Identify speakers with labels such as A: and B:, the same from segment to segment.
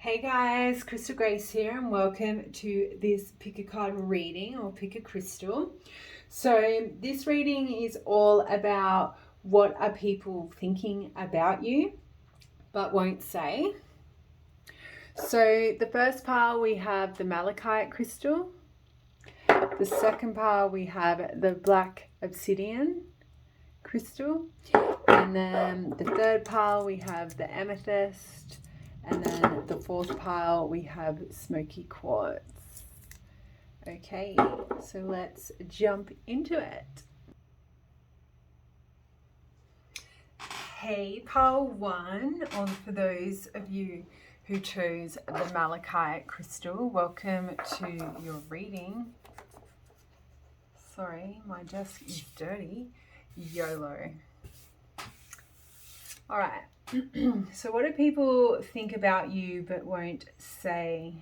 A: Hey guys, Crystal Grace here and welcome to this pick a card reading or pick a crystal. So this reading is all about what are people thinking about you but won't say. So the first pile we have the malachite crystal. The second pile we have the black obsidian crystal. And then the third pile we have the amethyst. And then the fourth pile, we have smoky quartz. Okay, so let's jump into it. Hey, pile one, or for those of you who chose the malachite crystal, welcome to your reading. Sorry, my desk is dirty. YOLO. All right. So what do people think about you but won't say?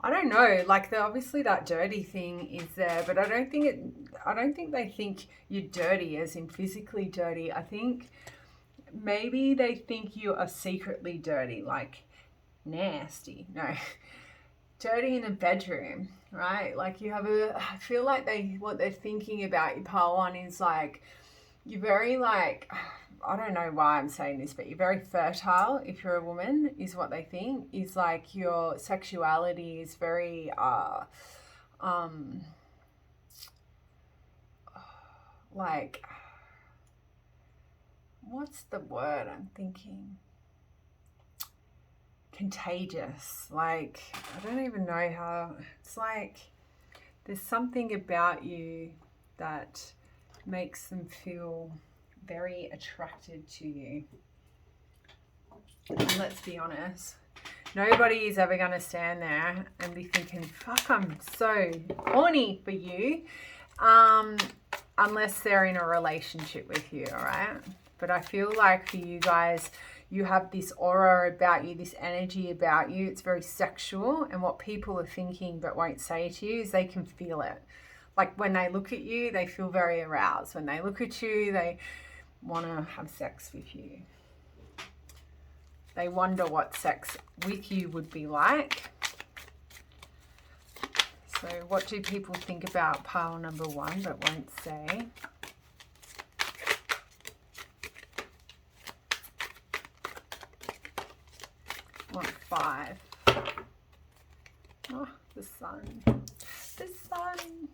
A: I don't know, like obviously that dirty thing is there, but I don't think they think you're dirty as in physically dirty. I think maybe they think you are secretly dirty, like nasty. No. Dirty in a bedroom, right? Like I feel like what they're thinking about you, pile one, is like you're very like, I don't know why I'm saying this, but you're very fertile if you're a woman, is what they think. Is like your sexuality is very like, what's the word I'm thinking? Contagious. Like, I don't even know how. It's like there's something about you that makes them feel very attracted to you. And let's be honest, nobody is ever going to stand there and be thinking, fuck, I'm so horny for you, unless they're in a relationship with you, all right? But I feel like for you guys, you have this aura about you, this energy about you. It's very sexual, and what people are thinking but won't say to you is they can feel it. Like when they look at you, they feel very aroused. When they look at you, they want to have sex with you. They wonder what sex with you would be like. So what do people think about pile number one but won't say? Want five. Oh, the sun. The sun.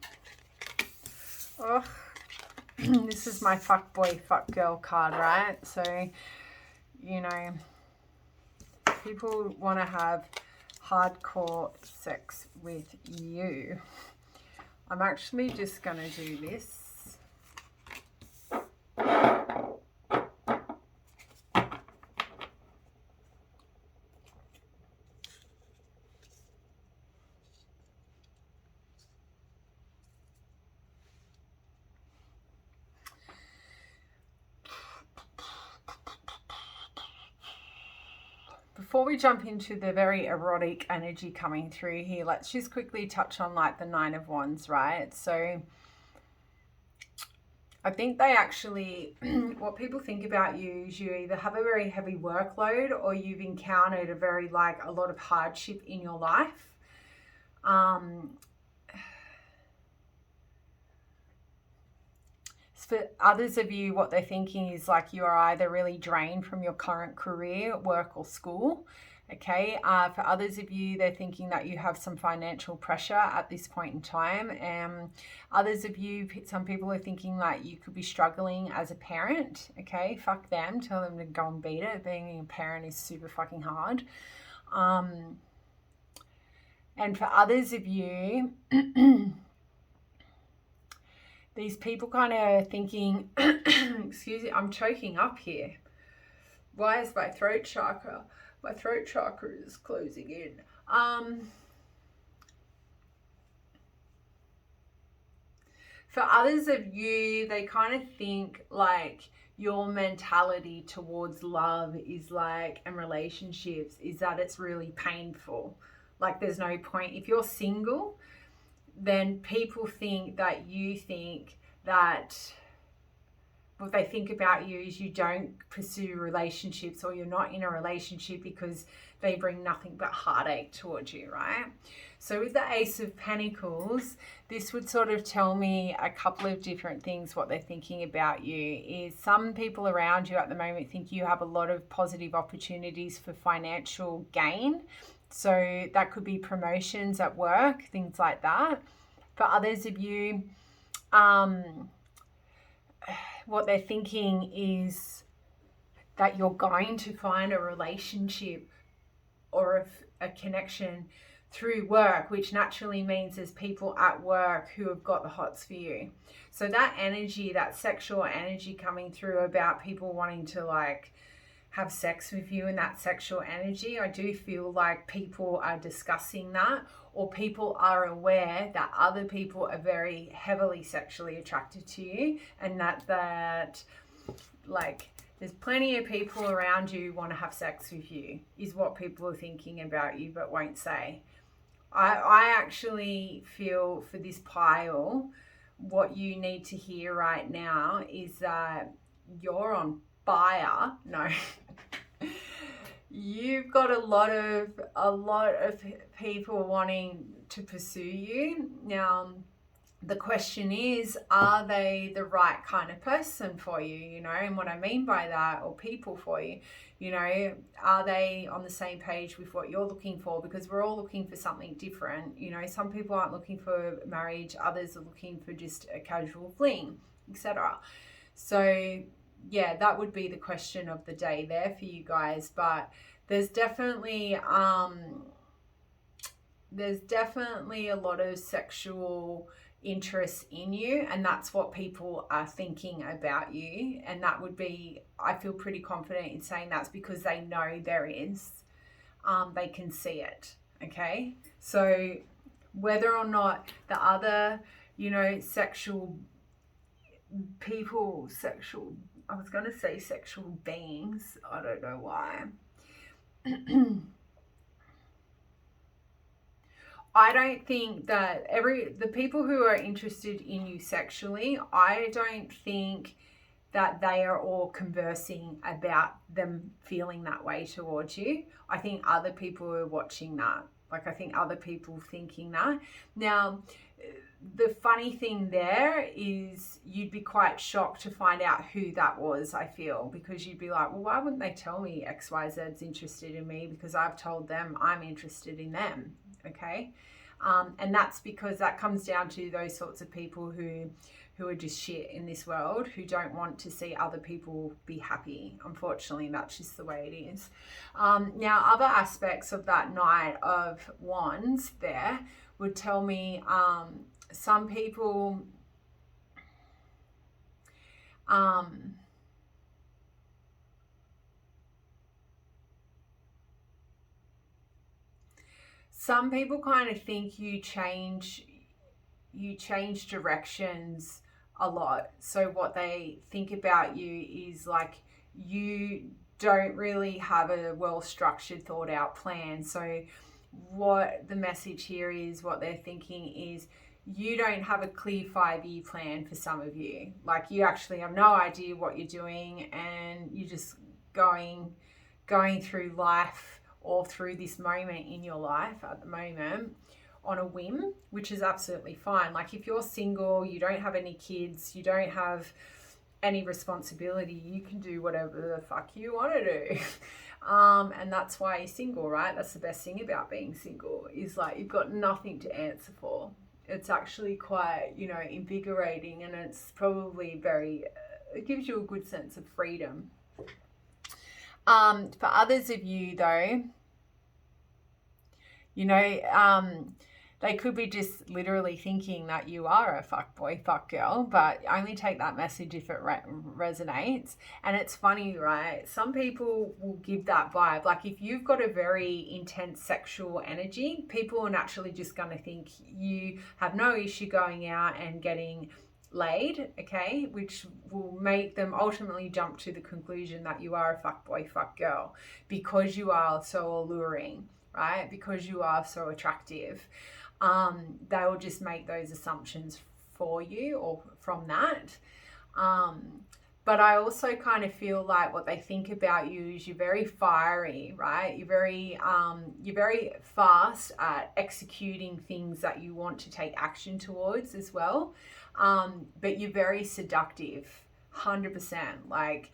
A: Oh, this is my fuck boy, fuck girl card, right? So, you know, people want to have hardcore sex with you. I'm actually just going to do this. Before we jump into the very erotic energy coming through here, let's just quickly touch on like the Nine of Wands, right? So I think they actually, what people think about you is you either have a very heavy workload or you've encountered a lot of hardship in your life. For others of you, what they're thinking is like you are either really drained from your current career, work or school. Okay. For others of you, they're thinking that you have some financial pressure at this point in time. Others of you, some people are thinking like you could be struggling as a parent. Okay. Fuck them. Tell them to go and beat it. Being a parent is super fucking hard. And for others of you, these people kind of thinking, excuse me, I'm choking up here. Why is my throat chakra? My throat chakra is closing in. For others of you, they kind of think like your mentality towards love is like, and relationships is that it's really painful. Like there's no point. If you're single, then people think that you think that what they think about you is you don't pursue relationships, or you're not in a relationship because they bring nothing but heartache towards you, right? So with the Ace of Pentacles, this would sort of tell me a couple of different things. What they're thinking about you is some people around you at the moment think you have a lot of positive opportunities for financial gain. So that could be promotions at work, things like that. For others of you, what they're thinking is that you're going to find a relationship or a connection through work, which naturally means there's people at work who have got the hots for you. So that energy, that sexual energy coming through about people wanting to like have sex with you, and that sexual energy, I do feel like people are discussing that, or people are aware that other people are very heavily sexually attracted to you, and that like there's plenty of people around you who want to have sex with you, is what people are thinking about you but won't say. I actually feel for this pile, what you need to hear right now is that you're on fire. No. You've got a lot of people wanting to pursue you. Now, the question is, are they the right kind of person for you, you know? And what I mean by that, or people for you, you know, are they on the same page with what you're looking for? Because we're all looking for something different. You know, some people aren't looking for marriage, others are looking for just a casual fling, etc. So yeah, that would be the question of the day there for you guys. But there's definitely a lot of sexual interest in you, and that's what people are thinking about you. And that would be, I feel pretty confident in saying that's because they know there is. They can see it. Okay, so whether or not the other, you know, sexual I was going to say sexual beings, I don't know why. I don't think that the people who are interested in you sexually, I don't think that they are all conversing about them feeling that way towards you. I think other people are watching that. Like, I think other people thinking that. Now, the funny thing there is you'd be quite shocked to find out who that was, I feel, because you'd be like, well, why wouldn't they tell me XYZ's interested in me? Because I've told them I'm interested in them, okay? And that's because that comes down to those sorts of people who are just shit in this world, who don't want to see other people be happy. Unfortunately, that's just the way it is. Now, other aspects of that Knight of Wands there would tell me some people kind of think you change directions a lot. So what they think about you is like you don't really have a well-structured, thought out plan. So what the message here is, what they're thinking is, you don't have a clear 5-year plan for some of you. Like, you actually have no idea what you're doing, and you're just going through life, or through this moment in your life at the moment, on a whim, which is absolutely fine. Like, if you're single, you don't have any kids, you don't have any responsibility, you can do whatever the fuck you want to do. And that's why you're single, right? That's the best thing about being single, is like you've got nothing to answer for. It's actually quite, you know, invigorating, and it's probably it gives you a good sense of freedom. For others of you though, you know, they could be just literally thinking that you are a fuck boy, fuck girl, but only take that message if it resonates. And it's funny, right? Some people will give that vibe. Like, if you've got a very intense sexual energy, people are naturally just going to think you have no issue going out and getting laid, okay? Which will make them ultimately jump to the conclusion that you are a fuck boy, fuck girl, because you are so alluring, right? Because you are so attractive. They will just make those assumptions for you, or from that. But I also kind of feel like what they think about you is you're very fiery, right? You're very fast at executing things that you want to take action towards as well. But you're very seductive, 100%. Like,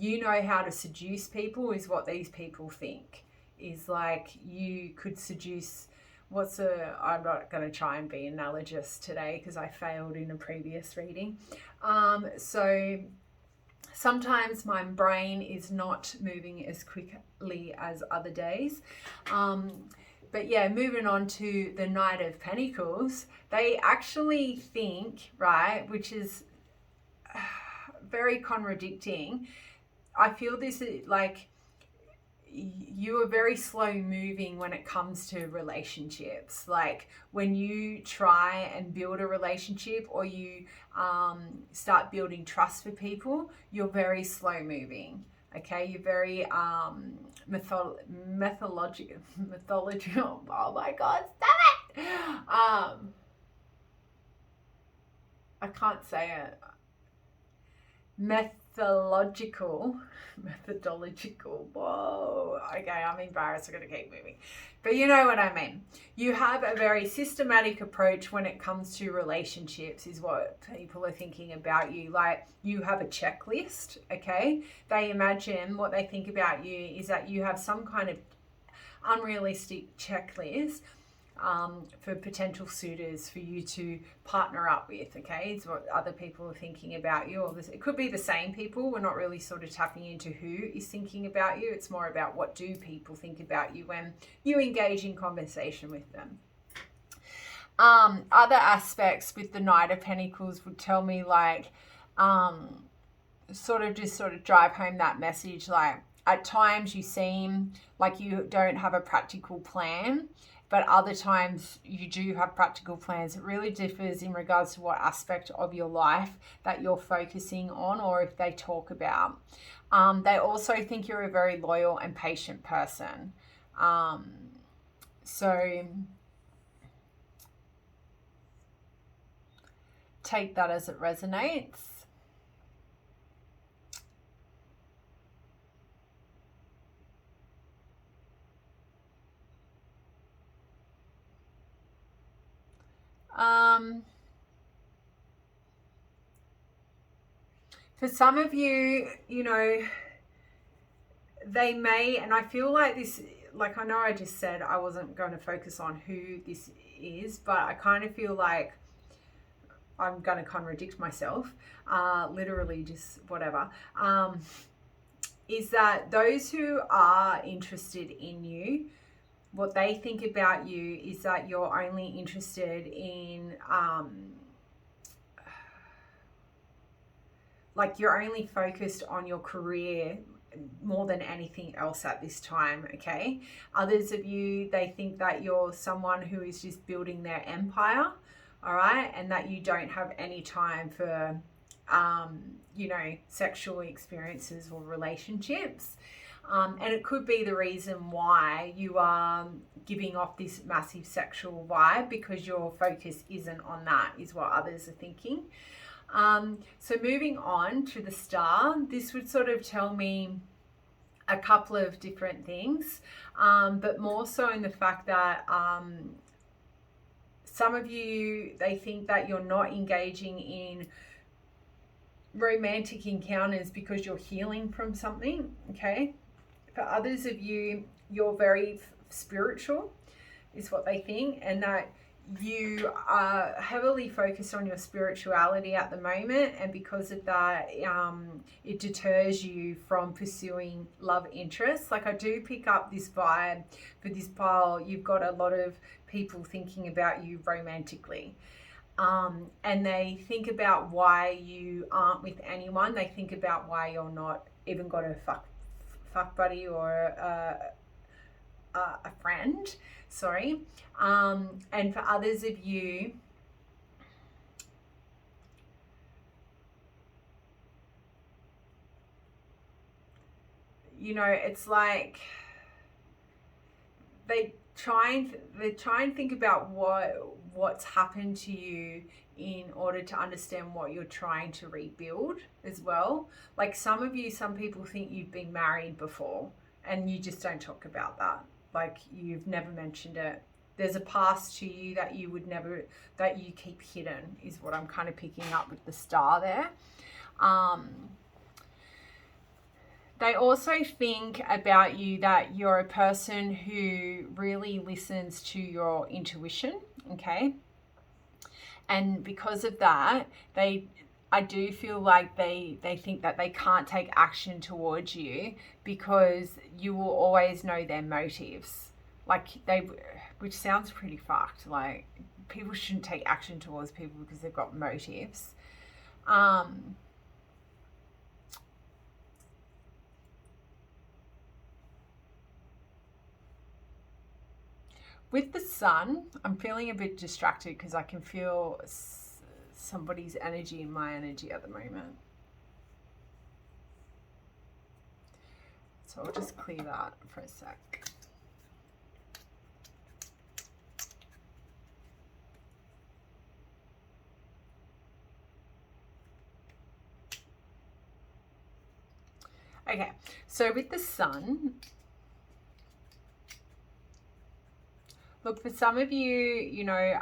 A: you know how to seduce people is what these people think. Is like you could seduce. I'm not going to try and be analogous today because I failed in a previous reading. So sometimes my brain is not moving as quickly as other days. But yeah, moving on to the Knight of Pentacles, they actually think, right, which is very contradicting. I feel this is like you are very slow moving when it comes to relationships. Like when you try and build a relationship or you start building trust for people, you're very slow moving. Okay, you're very mythological. Oh my God, stop it! I can't say it. Methodological. Whoa. Okay, I'm embarrassed. I'm going to keep moving. But you know what I mean. You have a very systematic approach when it comes to relationships, is what people are thinking about you. Like, you have a checklist, okay? They imagine what they think about you is that you have some kind of unrealistic checklist for potential suitors for you to partner up with, okay? It's what other people are thinking about you. Or it could be the same people. We're not really sort of tapping into who is thinking about you. It's more about what do people think about you when you engage in conversation with them. Other aspects with the Knight of Pentacles would tell me like sort of drive home that message. Like at times you seem like you don't have a practical plan, but other times you do have practical plans. It really differs in regards to what aspect of your life that you're focusing on or if they talk about. They also think you're a very loyal and patient person. So take that as it resonates. For some of you, you know, they may, and I feel like this, like I know I just said I wasn't going to focus on who this is, but I kind of feel like I'm going to contradict myself, literally just whatever, is that those who are interested in you, what they think about you is that you're only interested in, like you're only focused on your career more than anything else at this time, okay? Others of you, they think that you're someone who is just building their empire, all right? And that you don't have any time for, you know, sexual experiences or relationships. And it could be the reason why you are giving off this massive sexual vibe, because your focus isn't on that, is what others are thinking. So moving on to the Star, this would sort of tell me a couple of different things, but more so in the fact that some of you, they think that you're not engaging in romantic encounters because you're healing from something, okay? For others of you, you're very spiritual, is what they think, and that you are heavily focused on your spirituality at the moment, and because of that, it deters you from pursuing love interests. Like I do pick up this vibe for this pile. You've got a lot of people thinking about you romantically, and they think about why you aren't with anyone. They think about why you're not even got a fuck buddy or a friend, sorry. And for others of you, you know, it's like they try and think about what's happened to you in order to understand what you're trying to rebuild as well. Like some people think you've been married before and you just don't talk about that. Like you've never mentioned it. There's a past to you that you would never, that you keep hidden, is what I'm kind of picking up with the star there. They also think about you that you're a person who really listens to your intuition, okay? And because of that, I do feel like they think that they can't take action towards you because you will always know their motives. Like which sounds pretty fucked. Like people shouldn't take action towards people because they've got motives. With the sun, I'm feeling a bit distracted because I can feel somebody's energy in my energy at the moment. So I'll just clear that for a sec. Okay, so with the sun, look, for some of you, you know,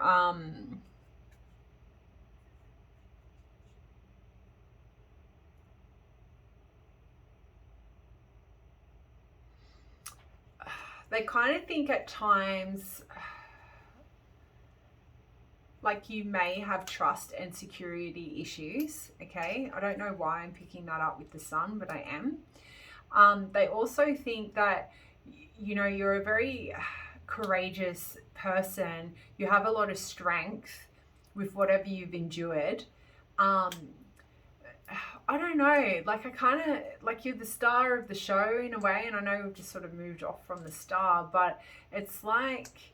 A: they kind of think at times like you may have trust and security issues, okay? I don't know why I'm picking that up with the sun, but I am. They also think that, you know, you're a very courageous person. You have a lot of strength with whatever you've endured. I don't know, like I kind of, like you're the star of the show in a way, and I know we've just sort of moved off from the star, but it's like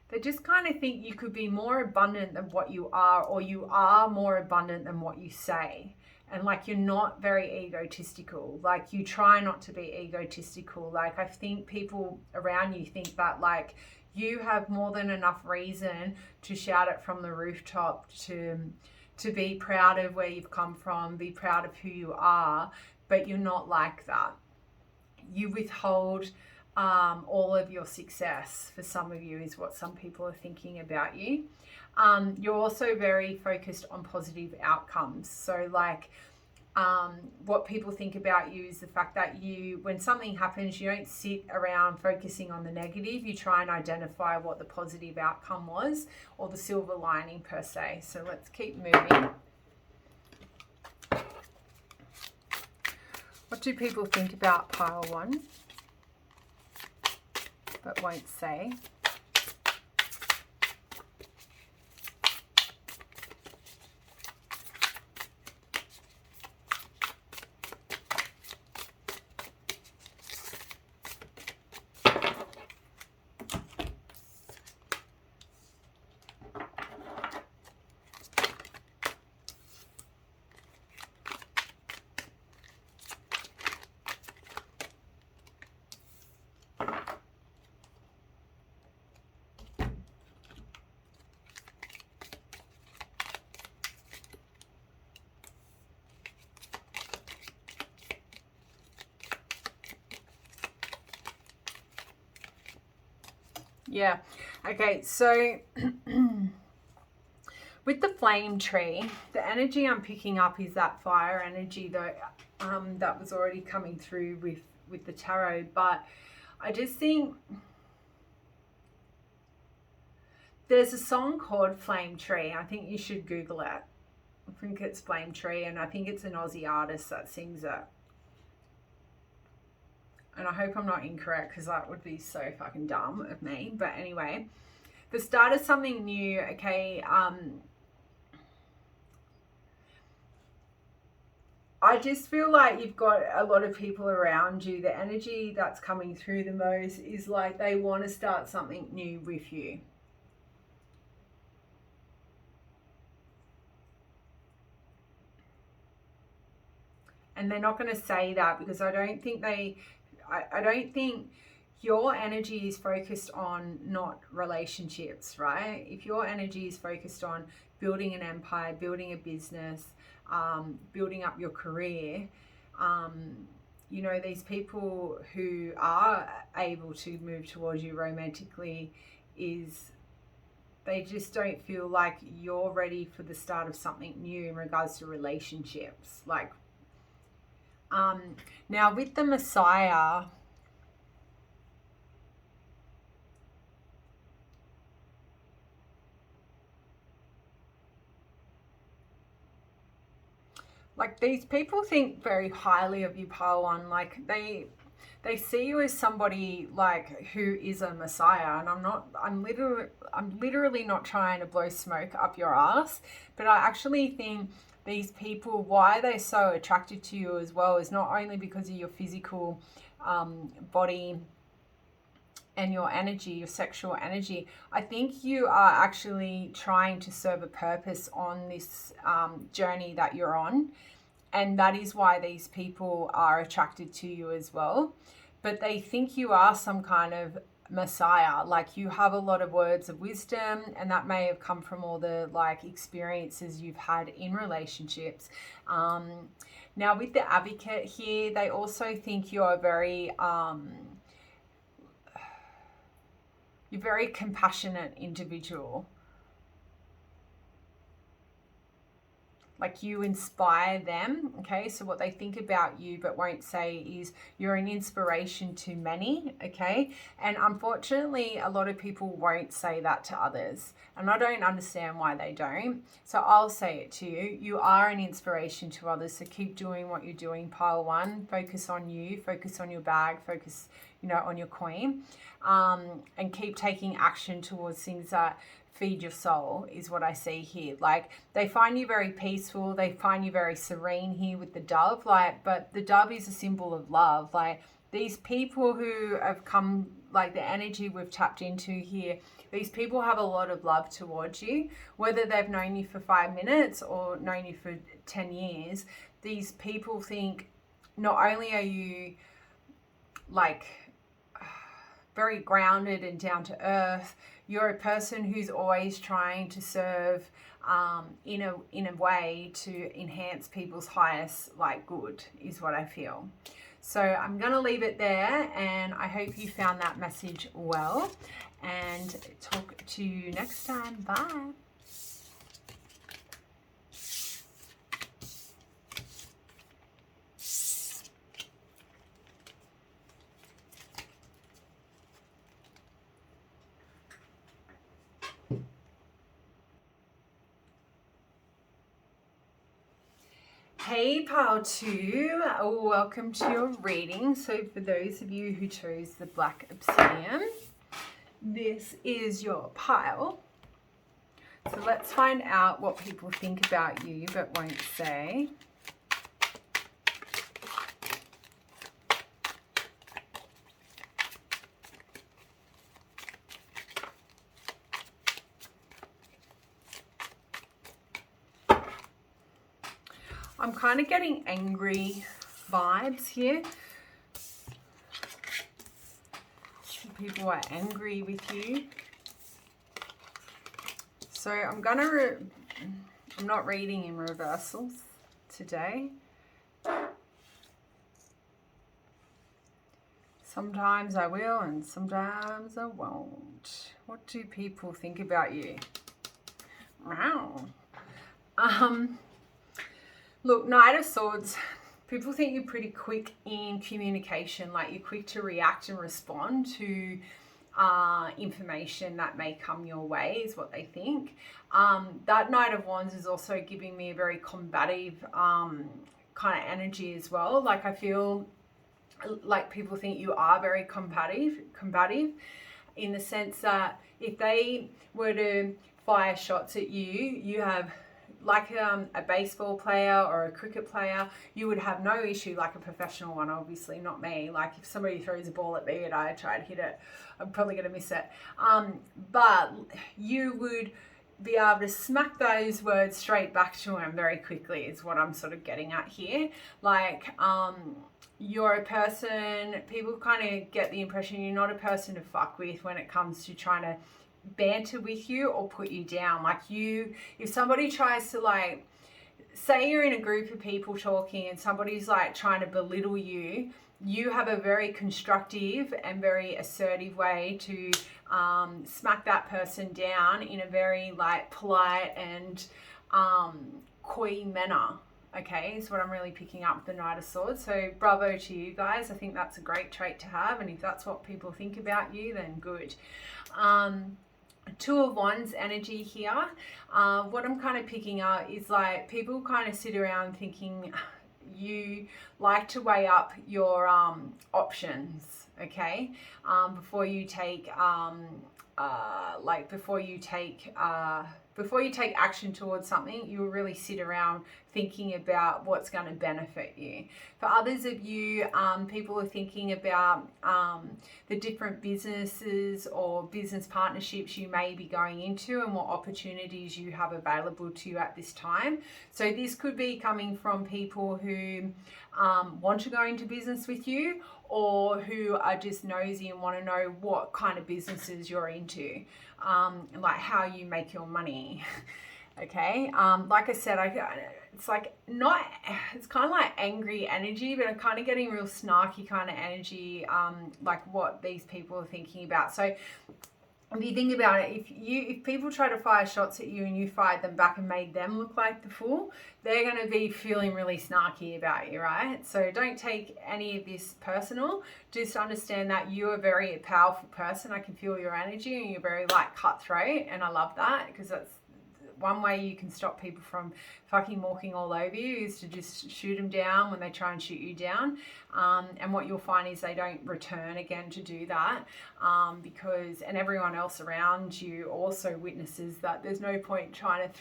A: they just kind of think you could be more abundant than what you are, or you are more abundant than what you say. And like you're not very egotistical. Like you try not to be egotistical. Like I think people around you think that like you have more than enough reason to shout it from the rooftop, to be proud of where you've come from, be proud of who you are, but you're not like that. You withhold all of your success, for some of you, is what some people are thinking about you. You're also very focused on positive outcomes. So like what people think about you is the fact that you, when something happens, you don't sit around focusing on the negative. You try and identify what the positive outcome was, or the silver lining per se. So let's keep moving. What do people think about pile one, but won't say? Yeah. Okay, so with the flame tree, the energy I'm picking up is that fire energy that that was already coming through with the tarot. But I just think there's a song called Flame Tree. I think you should Google it. I think it's Flame Tree, and I think it's an Aussie artist that sings it. And I hope I'm not incorrect, because that would be so fucking dumb of me. But anyway, the start of something new, okay? I just feel like you've got a lot of people around you. The energy that's coming through the most is like they want to start something new with you. And they're not going to say that because I don't think your energy is focused on not relationships, right? If your energy is focused on building an empire, building a business, building up your career, you know, these people who are able to move towards you romantically, they just don't feel like you're ready for the start of something new in regards to relationships. Like, now with the Messiah, like, these people think very highly of you, Pile One. Like, they see you as somebody like who is a Messiah, and I'm literally not trying to blow smoke up your ass, but I actually think these people, why they're so attracted to you as well, is not only because of your physical body and your energy, your sexual energy. I think you are actually trying to serve a purpose on this journey that you're on. And that is why these people are attracted to you as well. But they think you are some kind of Messiah. Like, you have a lot of words of wisdom, and that may have come from all the like experiences you've had in relationships. Now with the Advocate here, they also think you're you're very compassionate individual. Like, you inspire them, okay? So what they think about you but won't say is you're an inspiration to many, okay? And unfortunately, a lot of people won't say that to others. And I don't understand why they don't. So I'll say it to you. You are an inspiration to others. So keep doing what you're doing, Pile One. Focus on you. Focus on your bag. Focus, you know, on your coin. And keep taking action towards things that feed your soul, is what I see here. Like, they find you very peaceful, they find you very serene here with the dove, like, but the dove is a symbol of love. Like, these people who have come, like the energy we've tapped into here, these people have a lot of love towards you, whether they've known you for 5 minutes or known you for 10 years. These people think not only are you like very grounded and down to earth, you're a person who's always trying to serve in a way to enhance people's highest like good, is what I feel. So I'm going to leave it there, and I hope you found that message well, and talk to you next time. Bye. Hey Pile 2, welcome to your reading. So for those of you who chose the Black Obsidian, this is your pile. So let's find out what people think about you but won't say. I'm kind of getting angry vibes here. Some people are angry with you. So I'm not reading in reversals today. Sometimes I will and sometimes I won't. What do people think about you? Wow. Look, Knight of Swords, people think you're pretty quick in communication, like you're quick to react and respond to information that may come your way, is what they think. That Knight of Wands is also giving me a very combative kind of energy as well. Like, I feel like people think you are very combative in the sense that if they were to fire shots at you, you have, like a baseball player or a cricket player, you would have no issue, like a professional one, obviously, not me. Like, if somebody throws a ball at me and I try to hit it, I'm probably going to miss it. But you would be able to smack those words straight back to them very quickly is what I'm sort of getting at here. Like, you're a person, people kind of get the impression you're not a person to fuck with when it comes to trying to banter with you or put you down. Like, if somebody tries to, like, say you're in a group of people talking and somebody's like trying to belittle you, you have a very constructive and very assertive way to smack that person down in a very like polite and coy manner. Okay, is what I'm really picking up with the Knight of Swords. So bravo to you guys. I think that's a great trait to have, and if that's what people think about you, then good. Two of Wands energy here. What I'm kind of picking up is like people kind of sit around thinking you like to weigh up your options, okay, before you take before you take action towards something. You'll really sit around thinking about what's going to benefit you. For others of you, people are thinking about the different businesses or business partnerships you may be going into and what opportunities you have available to you at this time. So this could be coming from people who want to go into business with you, or who are just nosy and want to know what kind of businesses you're into, like how you make your money. Okay, like I said, it's like it's kind of like angry energy, but I'm kind of getting real snarky kind of energy, like what these people are thinking about. So if you think about it, if people try to fire shots at you and you fired them back and made them look like the fool, they're going to be feeling really snarky about you, right? So don't take any of this personal. Just understand that you're a very powerful person. I can feel your energy, and you're very like cutthroat, and I love that, because that's one way you can stop people from fucking walking all over you, is to just shoot them down when they try and shoot you down. And what you'll find is they don't return again to do that, and everyone else around you also witnesses that there's no point trying to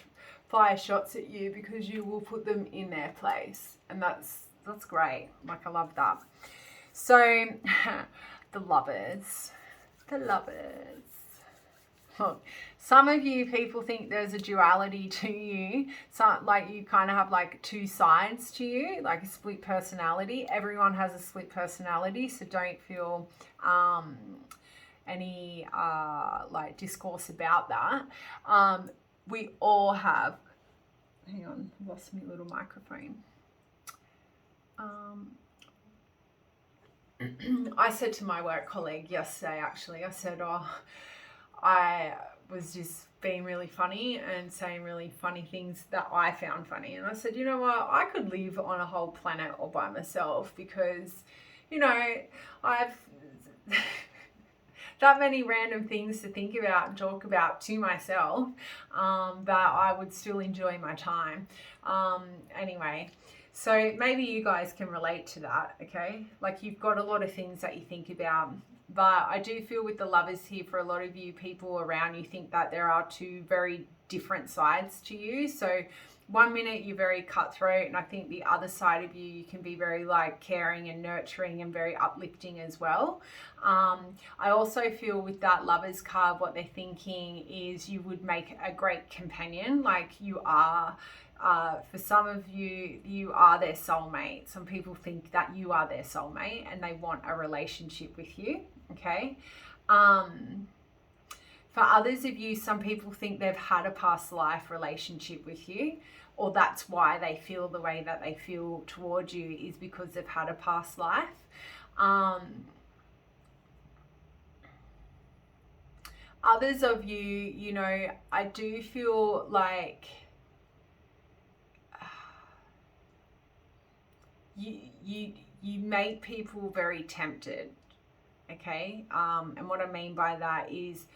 A: fire shots at you, because you will put them in their place. And that's great. Like, I love that. So the lovers. Look, some of you people think there's a duality to you. So like you kind of have like two sides to you, like a split personality. Everyone has a split personality, so don't feel any like discourse about that. We all have, hang on, I've lost my little microphone. I said to my work colleague yesterday, actually, I said, I was just being really funny and saying really funny things that I found funny. And I said, you know what, I could live on a whole planet all by myself, because, you know, I've that many random things to think about and talk about to myself, that I would still enjoy my time. Anyway, so maybe you guys can relate to that, okay? Like, you've got a lot of things that you think about. But I do feel with the lovers here, for a lot of you, people around you think that there are two very different sides to you. So one minute you're very cutthroat, and I think the other side of you can be very like caring and nurturing and very uplifting as well. I also feel with that lovers card, what they're thinking is you would make a great companion. Like, you are, for some of you, you are their soulmate. Some people think that you are their soulmate and they want a relationship with you. Okay. For others of you, some people think they've had a past life relationship with you, or that's why they feel the way that they feel towards you, is because they've had a past life. Others of you, you know, I do feel like you make people very tempted. Okay, and what I mean by that is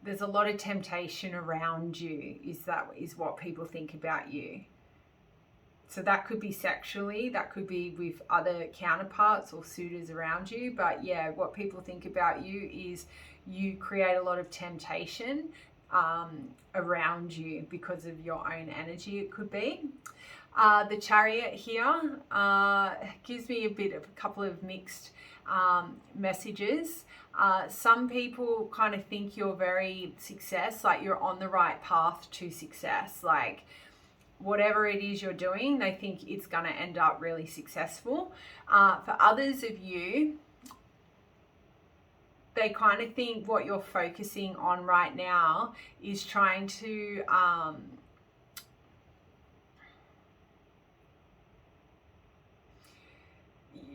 A: there's a lot of temptation around you, is what people think about you. So that could be sexually, that could be with other counterparts or suitors around you, but yeah, what people think about you is you create a lot of temptation around you because of your own energy, it could be. The Chariot here gives me a couple of mixed messages. Some people kind of think you're very success, like you're on the right path to success, like whatever it is you're doing, they think it's going to end up really successful. For others of you, they kind of think what you're focusing on right now is trying to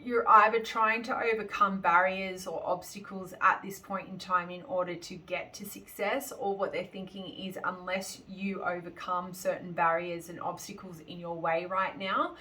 A: you're either trying to overcome barriers or obstacles at this point in time in order to get to success, or what they're thinking is unless you overcome certain barriers and obstacles in your way right now,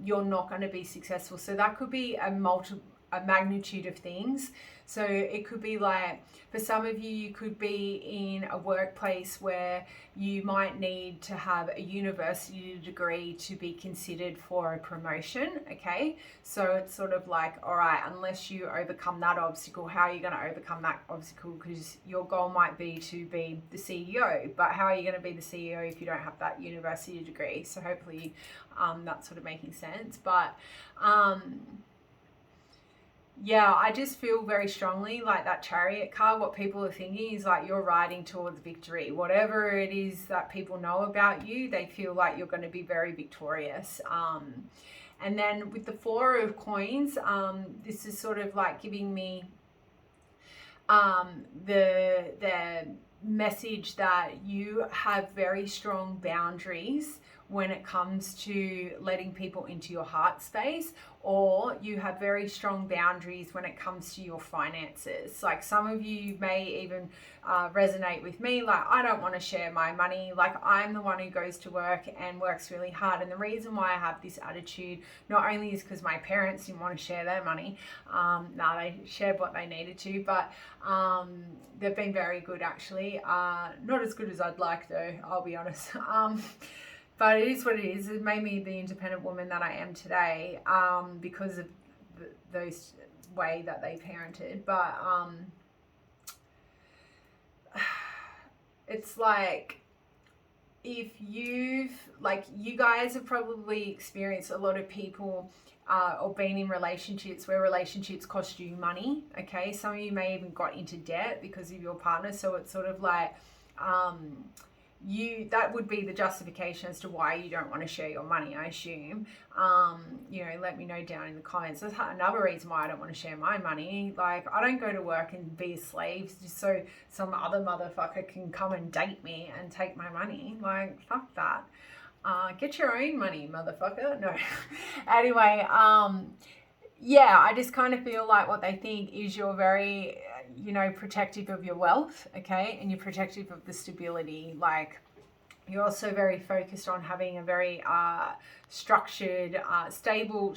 A: you're not going to be successful. So that could be a magnitude of things. So it could be like, for some of you, you could be in a workplace where you might need to have a university degree to be considered for a promotion, okay? So it's sort of like, all right, unless you overcome that obstacle, how are you going to overcome that obstacle? Because your goal might be to be the CEO, but how are you going to be the CEO if you don't have that university degree? So hopefully that's sort of making sense. But yeah, I just feel very strongly like that Chariot card, what people are thinking is like you're riding towards victory. Whatever it is that people know about you, they feel like you're going to be very victorious. And then with the Four of Coins, this is sort of like giving me the message that you have very strong boundaries when it comes to letting people into your heart space, or you have very strong boundaries when it comes to your finances. Like some of you may even resonate with me, like I don't want to share my money, like I'm the one who goes to work and works really hard. And the reason why I have this attitude not only is because my parents didn't want to share their money, they shared what they needed to, but they've been very good actually, not as good as I'd like though, I'll be honest. But it is what it is. It made me the independent woman that I am today, because of those way that they parented. But it's like, if you guys have probably experienced a lot of people or been in relationships where relationships cost you money, okay? Some of you may even got into debt because of your partner. So it's sort of like, that would be the justification as to why you don't want to share your money, I assume. Let me know down in the comments. That's another reason why I don't want to share my money. Like, I don't go to work and be a slave just so some other motherfucker can come and date me and take my money. Like, fuck that. Get your own money, motherfucker. No. Anyway, yeah, I just kind of feel like what they think is you're very, protective of your wealth, okay? And you're protective of the stability. Like, you're also very focused on having a very structured, stable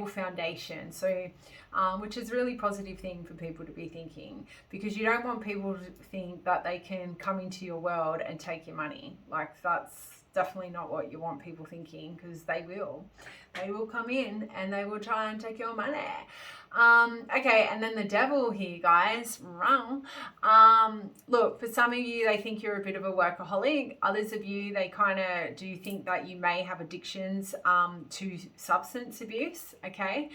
A: foundation. So, which is a really positive thing for people to be thinking, because you don't want people to think that they can come into your world and take your money. Like, that's definitely not what you want people thinking, because they will come in and they will try and take your money. Okay, and then the Devil here, guys. Look, for some of you, they think you're a bit of a workaholic. Others of you, they kind of do think that you may have addictions to substance abuse, okay?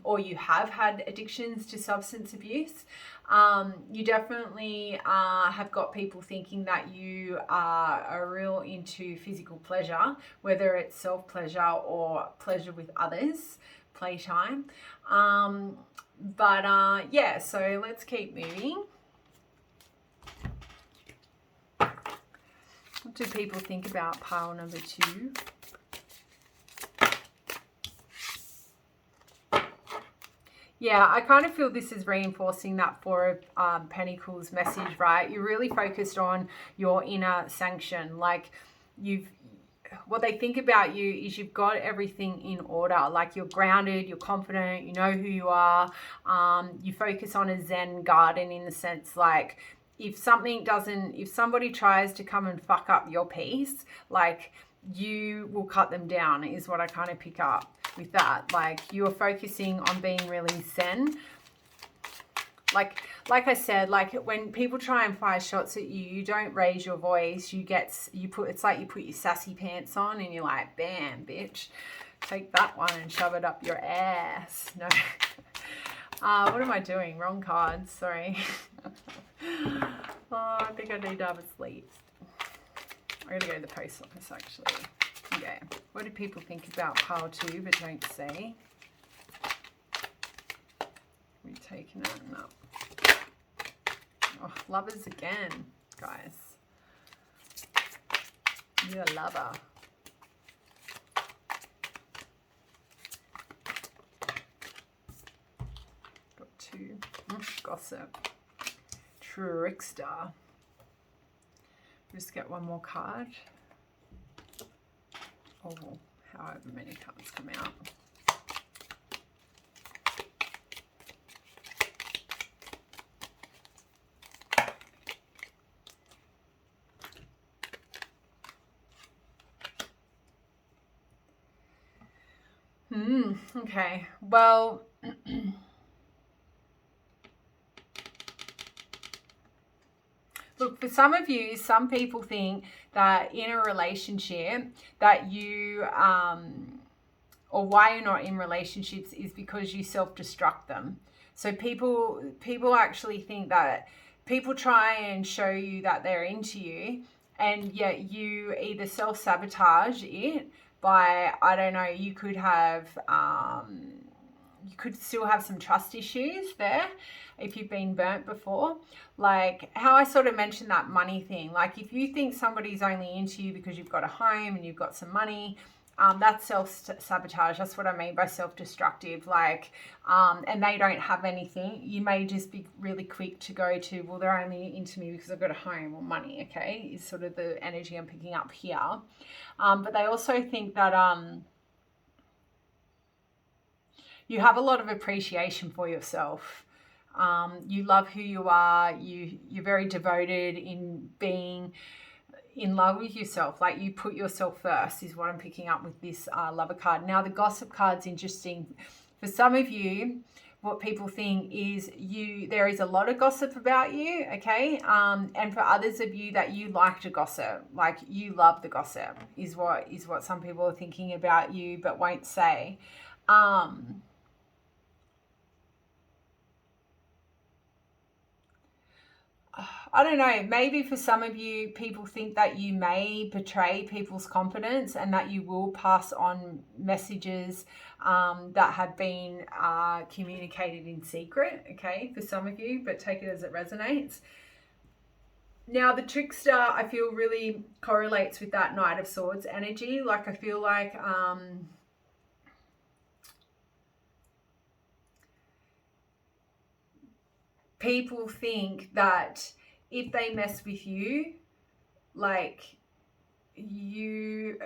A: Or you have had addictions to substance abuse. You definitely have got people thinking that you are real into physical pleasure, whether it's self-pleasure or pleasure with others, playtime. Yeah, so let's keep moving. What do people think about pile number 2? Yeah, I kind of feel this is reinforcing that Four of Pentacles message, right? You're really focused on your inner sanction. Like, what they think about you is you've got everything in order. Like, you're grounded, you're confident, you know who you are. You focus on a Zen garden, in the sense, like, if somebody tries to come and fuck up your peace, like, you will cut them down, is what I kind of pick up with that. Like, you're focusing on being really Zen. like I said, like when people try and fire shots at you, you don't raise your voice. It's like you put your sassy pants on and you're like, bam, bitch, take that one and shove it up your ass. No. What am I doing? Wrong cards. Sorry. I think I need to have a sleep. I'm going to go to the post office, actually. Yeah. What do people think about pile 2 but don't say? We've taken it? No. Oh, lovers again, guys. You're a lover. Got 2. Gossip. Trickster. Just get one more card. Oh, however many cards come out. Okay, well, look, for some of you, some people think that in a relationship that you, or why you're not in relationships is because you self-destruct them. So people actually think that people try and show you that they're into you, and yet you either self-sabotage it by, I don't know, you could have, you could still have some trust issues there if you've been burnt before. Like how I sort of mentioned that money thing. Like if you think somebody's only into you because you've got a home and you've got some money, that's self-sabotage. That's what I mean by self-destructive. Like, and they don't have anything. You may just be really quick to go to, well, they're only into me because I've got a home or money, okay? Is sort of the energy I'm picking up here. But they also think that you have a lot of appreciation for yourself. You love who you are. You're very devoted in being in love with yourself. Like you put yourself first is what I'm picking up with this lover card. Now the gossip card's interesting. For some of you, what people think is there is a lot of gossip about you, okay? And for others of you that you like to gossip, like you love the gossip is what some people are thinking about you but won't say. I don't know, maybe for some of you, people think that you may betray people's confidence and that you will pass on messages that have been communicated in secret, okay, for some of you, but take it as it resonates. Now, the trickster, I feel, really correlates with that Knight of Swords energy. Like, I feel like people think that if they mess with you, like you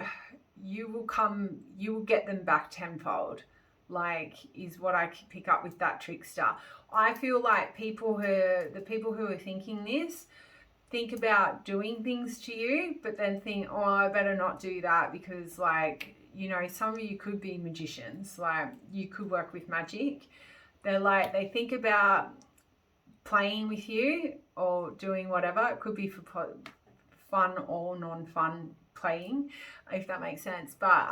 A: will get them back tenfold, like is what I pick up with that trickster. I feel like the people who are thinking this think about doing things to you, but then think, oh, I better not do that because, like, you know, some of you could be magicians, like you could work with magic. They think about playing with you or doing whatever. It could be for fun or non-fun playing, if that makes sense. But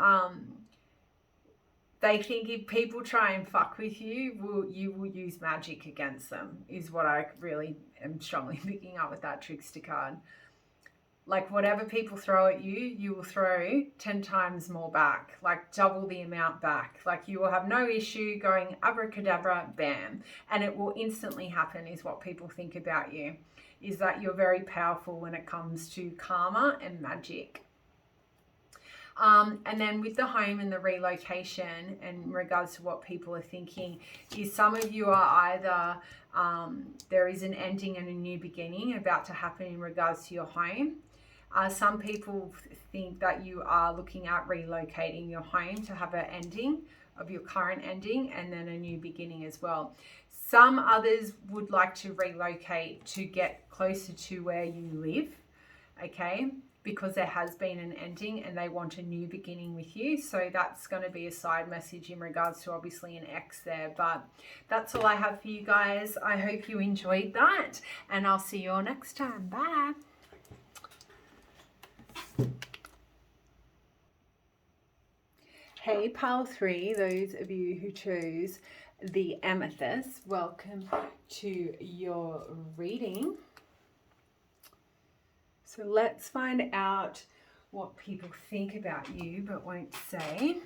A: they think if people try and fuck with you, you will use magic against them, is what I really am strongly picking up with that trickster card. Like whatever people throw at you, you will throw 10 times more back, like double the amount back. Like you will have no issue going abracadabra, bam, and it will instantly happen, is what people think about you, is that you're very powerful when it comes to karma and magic. And then with the home and the relocation, and in regards to what people are thinking, is some of you are either there is an ending and a new beginning about to happen in regards to your home. Some people think that you are looking at relocating your home to have an ending of your current ending and then a new beginning as well. Some others would like to relocate to get closer to where you live, okay? because there has been an ending and they want a new beginning with you. So that's going to be a side message in regards to obviously an ex there. But that's all I have for you guys. I hope you enjoyed that, and I'll see you all next time. Bye. Hey, Pile 3, those of you who chose the amethyst, welcome to your reading. So let's find out what people think about you but won't say.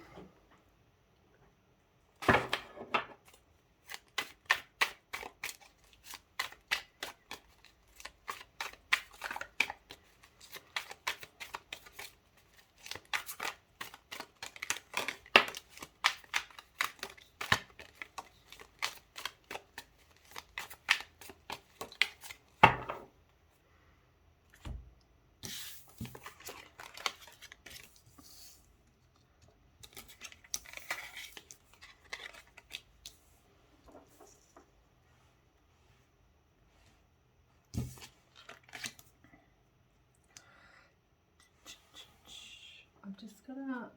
A: I'm just gonna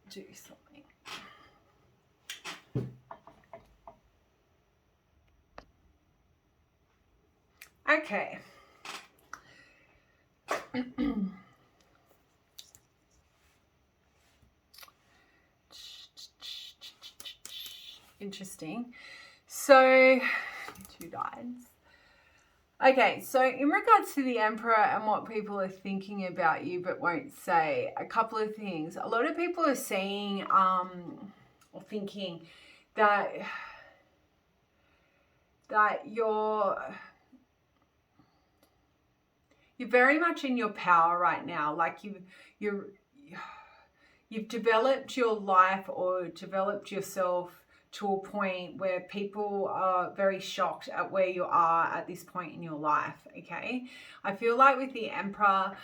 A: do something. Okay. Interesting. So, 2 dies. Okay, so in regards to the Emperor and what people are thinking about you but won't say, a couple of things. A lot of people are saying or thinking that you're very much in your power right now. Like you've developed your life or developed yourself to a point where people are very shocked at where you are at this point in your life, okay? I feel like with the Emperor,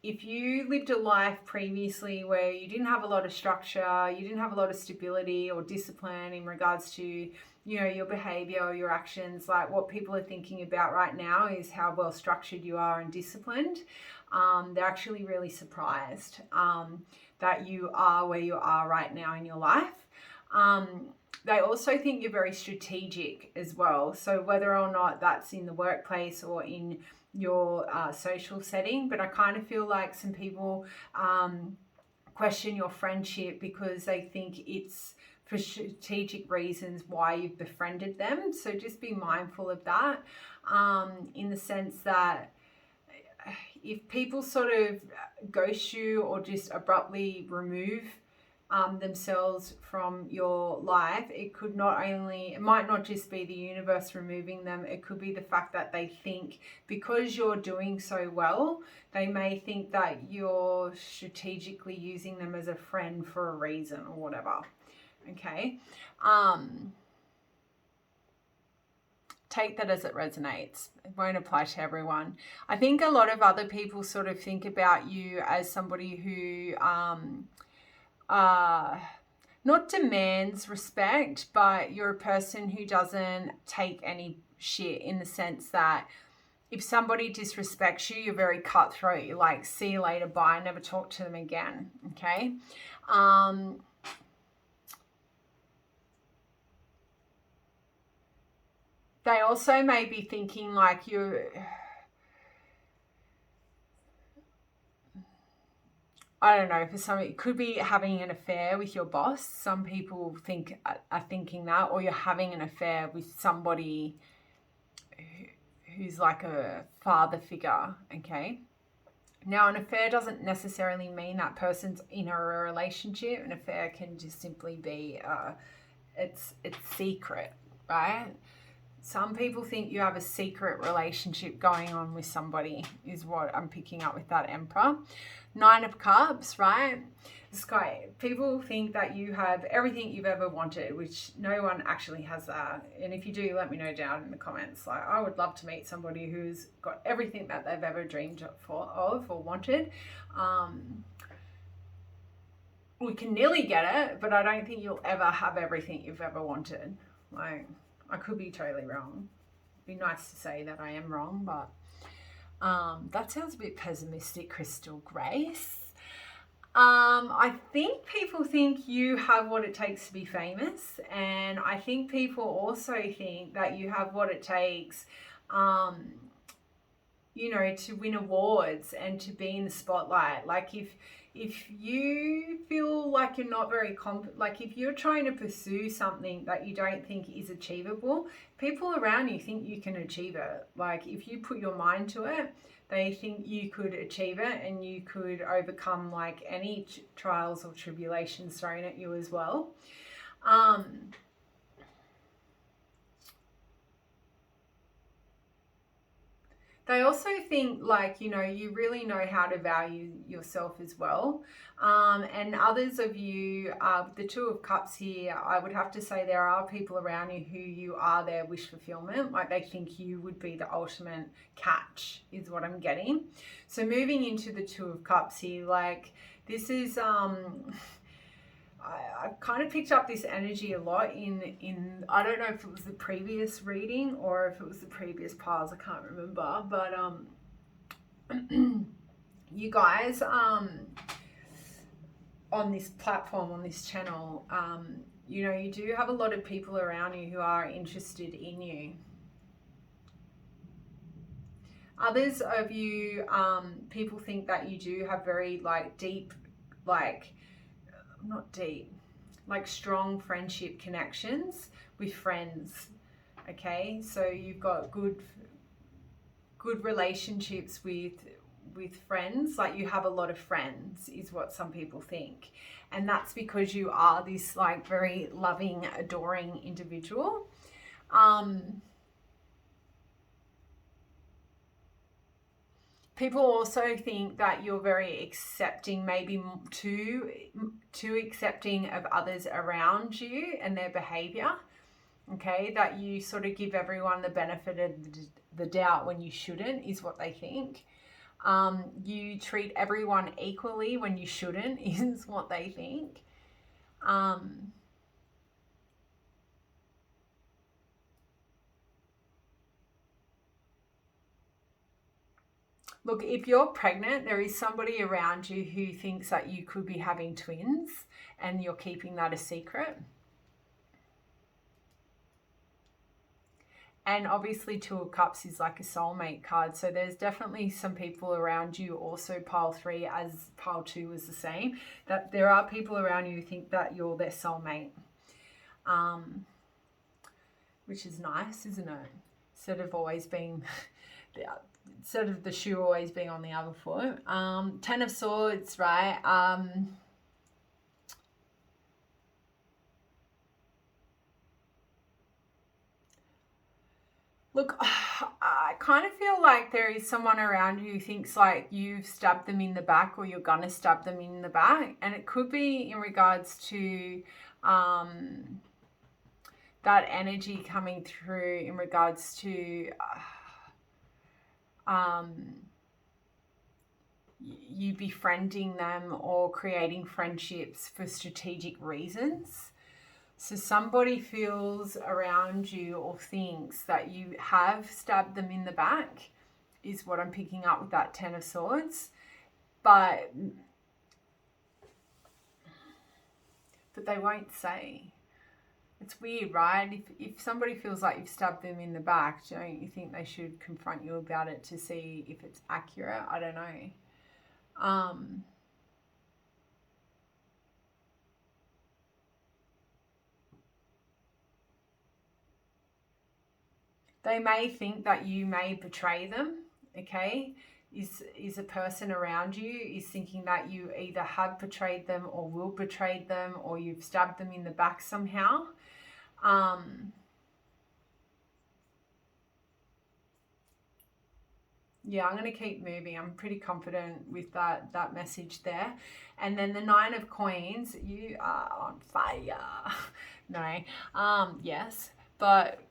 A: if you lived a life previously where you didn't have a lot of structure, you didn't have a lot of stability or discipline in regards to, you know, your behavior or your actions, like what people are thinking about right now is how well structured you are and disciplined. They're actually really surprised that you are where you are right now in your life. They also think you're very strategic as well. So whether or not that's in the workplace or in your social setting, but I kind of feel like some people question your friendship because they think it's for strategic reasons why you've befriended them. So just be mindful of that in the sense that if people sort of ghost you or just abruptly remove themselves from your life, it might not just be the universe removing them, it could be the fact that they think because you're doing so well, they may think that you're strategically using them as a friend for a reason or whatever. Okay, take that as it resonates. It won't apply to everyone. I think a lot of other people sort of think about you as somebody who not demands respect, but you're a person who doesn't take any shit, in the sense that if somebody disrespects you, you're very cutthroat. You're like, see you later, bye, never talk to them again. Okay. They also may be thinking like I don't know, for some, it could be having an affair with your boss. Some people are thinking that, or you're having an affair with somebody who's like a father figure, okay? Now, an affair doesn't necessarily mean that person's in a relationship. An affair can just simply be, it's secret, right? Some people think you have a secret relationship going on with somebody, is what I'm picking up with that Emperor. 9 of Cups, right? This guy, people think that you have everything you've ever wanted, which no one actually has that. And if you do, let me know down in the comments. Like, I would love to meet somebody who's got everything that they've ever dreamed of or wanted. We can nearly get it, but I don't think you'll ever have everything you've ever wanted. Like, I could be totally wrong. It'd be nice to say that I am wrong, but That sounds a bit pessimistic, Crystal Grace. I think people think you have what it takes to be famous, and I think people also think that you have what it takes, to win awards and to be in the spotlight. Like if you feel like you're not very like if you're trying to pursue something that you don't think is achievable, people around you think you can achieve it. Like if you put your mind to it, they think you could achieve it and you could overcome like any trials or tribulations thrown at you as well. They also think like, you really know how to value yourself as well. And others of you, the Two of Cups here, I would have to say there are people around you who you are their wish fulfillment. Like they think you would be the ultimate catch is what I'm getting. So moving into the Two of Cups here, like this is... I kind of picked up this energy a lot in I don't know if it was the previous reading or if it was the previous piles, I can't remember, but you guys on this platform, on this channel, you do have a lot of people around you who are interested in you. Others of you, people think that you do have very like deep, like not deep, like strong friendship connections with friends. Okay, so you've got good relationships with friends. Like you have a lot of friends is what some people think, and that's because you are this like very loving, adoring individual. People also think that you're very accepting, maybe too accepting of others around you and their behavior. Okay, that you sort of give everyone the benefit of the doubt when you shouldn't, is what they think. You treat everyone equally when you shouldn't, is what they think. Look, if you're pregnant, there is somebody around you who thinks that you could be having twins and you're keeping that a secret. And obviously Two of Cups is like a soulmate card. So there's definitely some people around you, also pile 3 as pile 2 was the same, that there are people around you who think that you're their soulmate. Which is nice, isn't it? Instead of always being... Instead of the shoe always being on the other foot. 10 of Swords, right? Look, I kind of feel like there is someone around you who thinks like you've stabbed them in the back or you're going to stab them in the back. And it could be in regards to that energy coming through in regards to... you befriending them or creating friendships for strategic reasons. So somebody feels around you or thinks that you have stabbed them in the back, is what I'm picking up with that 10 of Swords. But they won't say. It's weird, right? If somebody feels like you've stabbed them in the back, don't you think they should confront you about it to see if it's accurate? I don't know. They may think that you may betray them, okay? Is a person around you is thinking that you either have betrayed them or will betray them or you've stabbed them in the back somehow. Yeah, I'm going to keep moving. I'm pretty confident with that message there. And then the 9 of Coins, you are on fire. No, yes, but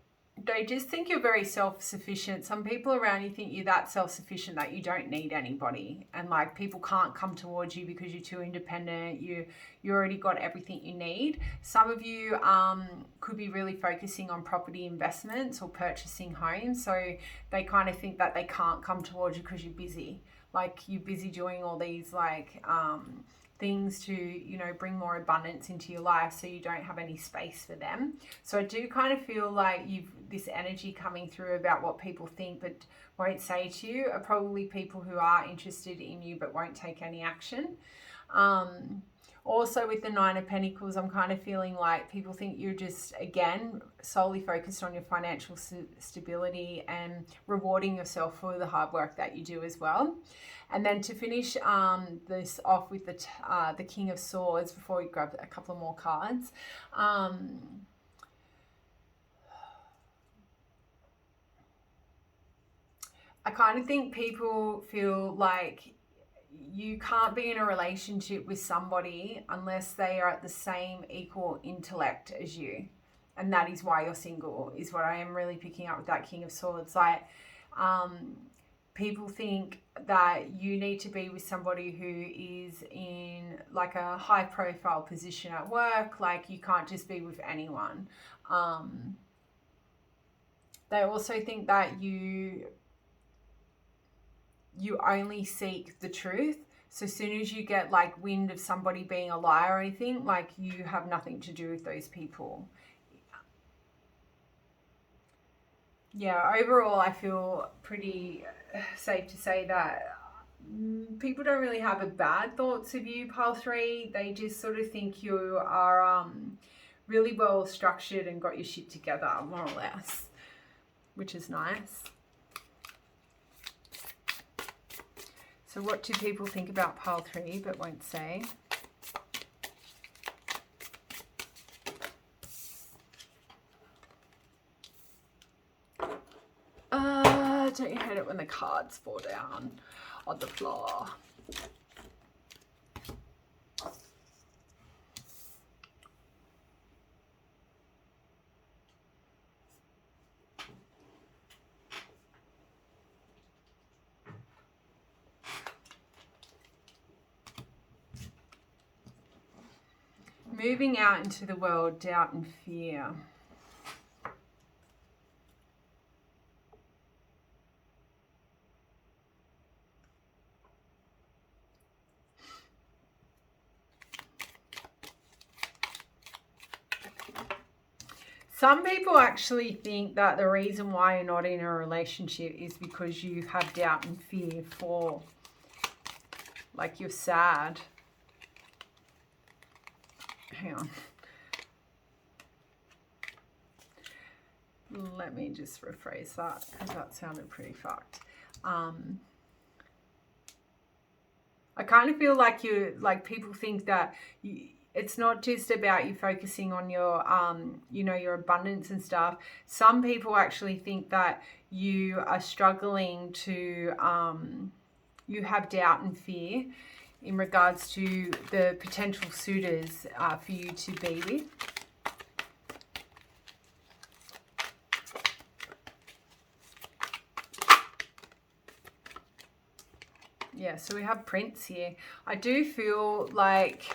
A: they just think you're very self-sufficient. Some people around you think you're that self-sufficient that you don't need anybody, and like people can't come towards you because you're too independent. You already got everything you need. Some of you could be really focusing on property investments or purchasing homes, so they kind of think that they can't come towards you because you're busy. Like you're busy doing all these like things to, you know, bring more abundance into your life, so you don't have any space for them. So I do kind of feel like you've this energy coming through about what people think but won't say to you are probably people who are interested in you but won't take any action. Also with the Nine of Pentacles, I'm kind of feeling like people think you're just, again, solely focused on your financial stability and rewarding yourself for the hard work that you do as well. And then to finish this off with the King of Swords, before we grab a couple of more cards, I kind of think people feel like you can't be in a relationship with somebody unless they are at the same equal intellect as you. And that is why you're single, is what I am really picking up with that King of Swords. Like, people think that you need to be with somebody who is in like a high profile position at work. Like you can't just be with anyone. They also think that you only seek the truth. So as soon as you get like wind of somebody being a liar or anything, like you have nothing to do with those people. Yeah, overall I feel pretty safe to say that people don't really have a bad thoughts of you, Pile 3. They just sort of think you are really well structured and got your shit together, more or less, which is nice. So what do people think about Pile 3 but won't say? Don't you hate it when the cards fall down on the floor? Moving out into the world, doubt and fear. Some people actually think that the reason why you're not in a relationship is because you have doubt and fear for, like, you're sad. Hang on. Let me just rephrase that because that sounded pretty fucked. I kind of feel like people think that it's not just about you focusing on your, you know, your abundance and stuff. Some people actually think that you are struggling to, you have doubt and fear in regards to the potential suitors for you to be with. Yeah, so we have Prince here. I do feel like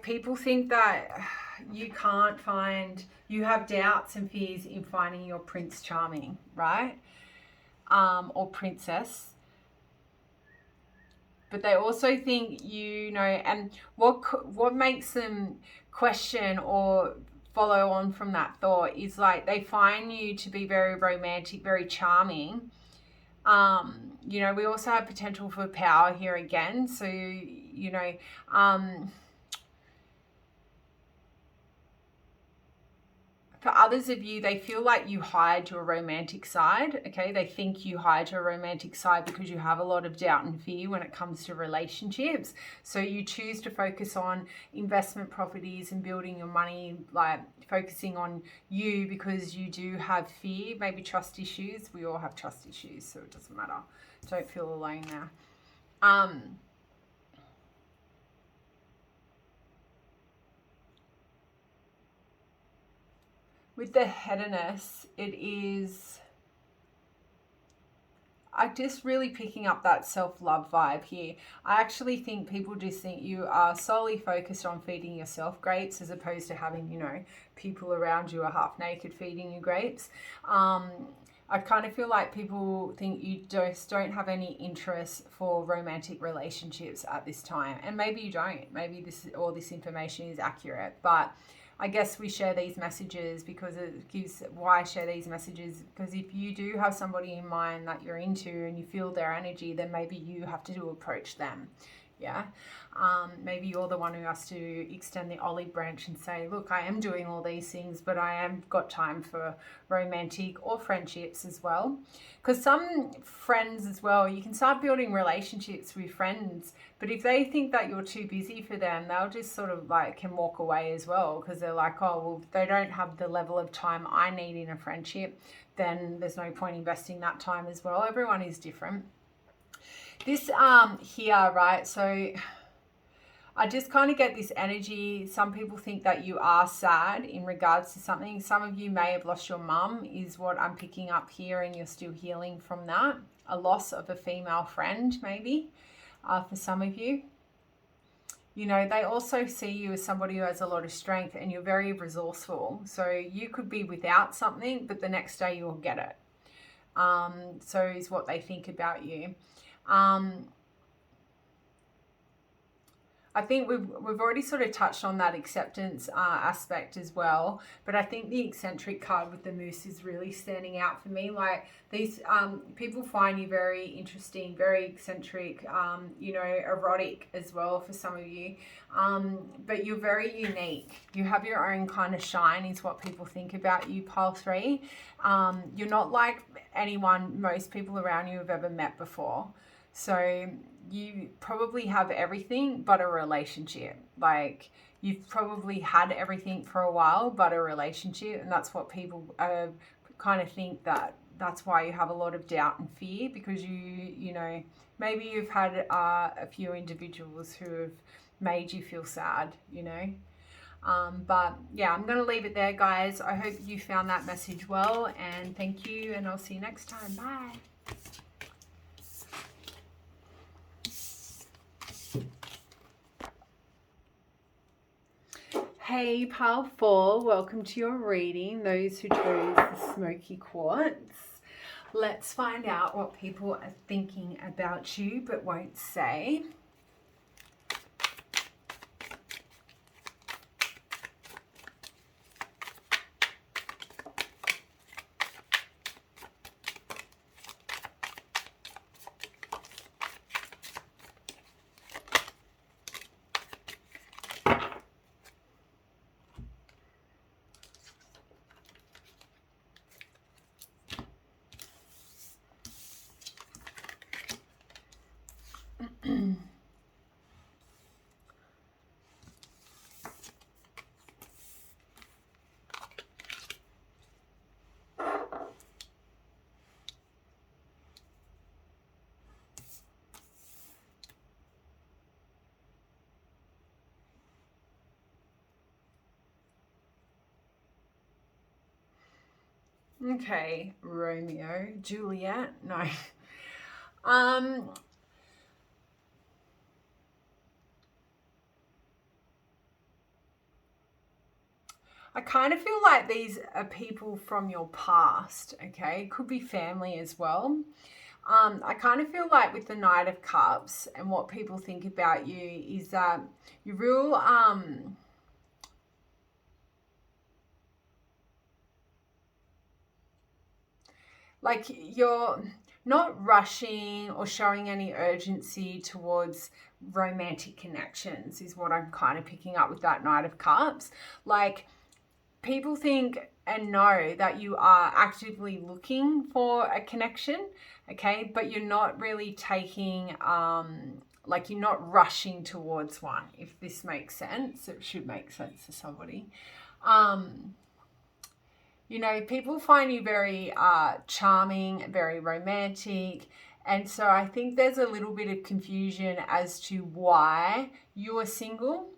A: people think that you can't find, you have doubts and fears in finding your Prince Charming, right? Or princess. But they also think, you know, and what makes them question or follow on from that thought is like they find you to be very romantic, very charming. You know, we also have potential for power here again. So, you know, for others of you, they feel like you hide your romantic side, okay? They think you hide your romantic side because you have a lot of doubt and fear when it comes to relationships. So you choose to focus on investment properties and building your money, like focusing on you because you do have fear, maybe trust issues. We all have trust issues, so it doesn't matter. Don't feel alone there. with the headiness, it is, I'm just really picking up that self-love vibe here. I actually think people just think you are solely focused on feeding yourself grapes as opposed to having, you know, people around you are half naked feeding you grapes. I kind of feel like people think you just don't have any interest for romantic relationships at this time. And maybe you don't. Maybe all this information is accurate. But I guess we share these messages because it gives, why I share these messages, because if you do have somebody in mind that you're into and you feel their energy, then maybe you have to approach them. Yeah. Maybe you're the one who has to extend the olive branch and say, look, I am doing all these things, but I am got time for romantic or friendships as well. Because some friends as well, you can start building relationships with friends, but if they think that you're too busy for them, they'll just sort of like can walk away as well, because they're like, oh, well, they don't have the level of time I need in a friendship, then there's no point investing that time as well. Everyone is different. This here, right, so I just kind of get this energy. Some people think that you are sad in regards to something. Some of you may have lost your mum is what I'm picking up here, and you're still healing from that. A loss of a female friend maybe for some of you. You know, they also see you as somebody who has a lot of strength and you're very resourceful. So you could be without something, but the next day you'll get it. So is what they think about you. I think we've already sort of touched on that acceptance aspect as well, but I think the eccentric card with the moose is really standing out for me. Like these people find you very interesting, very eccentric, you know, erotic as well for some of you, but you're very unique. You have your own kind of shine is what people think about you, pile 3. You're not like most people around you have ever met before. So you probably have everything but a relationship. Like you've probably had everything for a while but a relationship, and that's what people kind of think that's why you have a lot of doubt and fear, because you know, maybe you've had a few individuals who have made you feel sad, you know. But yeah, I'm going to leave it there, guys. I hope you found that message well, and thank you, and I'll see you next time. Bye. Hey, pile 4, welcome to your reading. Those who chose the smoky quartz. Let's find out what people are thinking about you but won't say. Okay, Romeo, Juliet, no. I kind of feel like these are people from your past, okay? Could be family as well. I kind of feel like with the Knight of Cups and what people think about you is that you're real, like you're not rushing or showing any urgency towards romantic connections is what I'm kind of picking up with that Knight of Cups. Like people think and know that you are actively looking for a connection, okay, but you're not really taking like you're not rushing towards one, if this makes sense. It should make sense to somebody. You know, people find you very charming, very romantic, and so I think there's a little bit of confusion as to why you are single,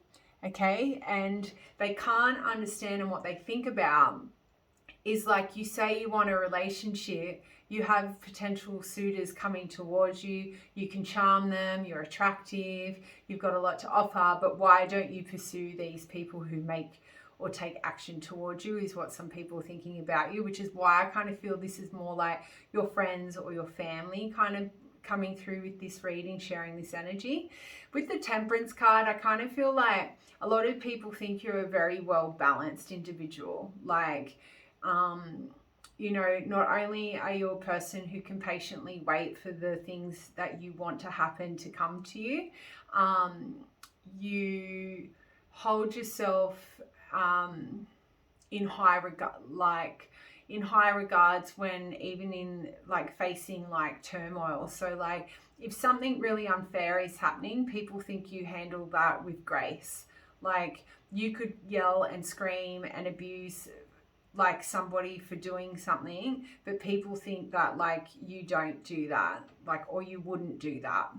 A: okay, and they can't understand and what they think about is like, you say you want a relationship, you have potential suitors coming towards you, you can charm them, you're attractive, you've got a lot to offer, but why don't you pursue these people who make or take action towards you, is what some people are thinking about you, which is why I kind of feel this is more like your friends or your family kind of coming through with this reading, sharing this energy. With the Temperance card, I kind of feel like a lot of people think you're a very well balanced individual. Like, you know, not only are you a person who can patiently wait for the things that you want to happen to come to you, you hold yourself in high regard, like in high regards when even in like facing like turmoil. So like if something really unfair is happening, people think you handle that with grace. Like you could yell and scream and abuse like somebody for doing something, but people think that like you don't do that, like, or you wouldn't do that,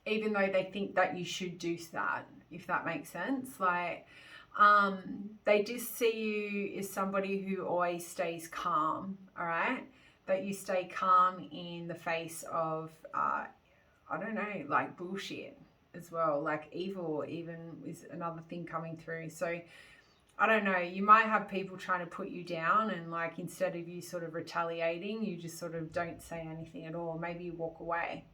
A: even though they think that you should do that, if that makes sense. Like they just see you as somebody who always stays calm, all right? That you stay calm in the face of I don't know, like bullshit as well, like evil even is another thing coming through. So I don't know, you might have people trying to put you down, and like instead of you sort of retaliating, you just sort of don't say anything at all. Maybe you walk away.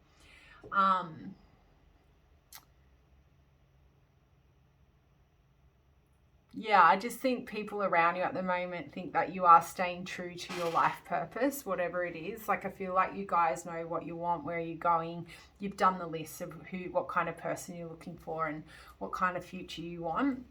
A: Yeah, I just think people around you at the moment think that you are staying true to your life purpose, whatever it is. Like I feel like you guys know what you want, where you're going. You've done the list of what kind of person you're looking for and what kind of future you want.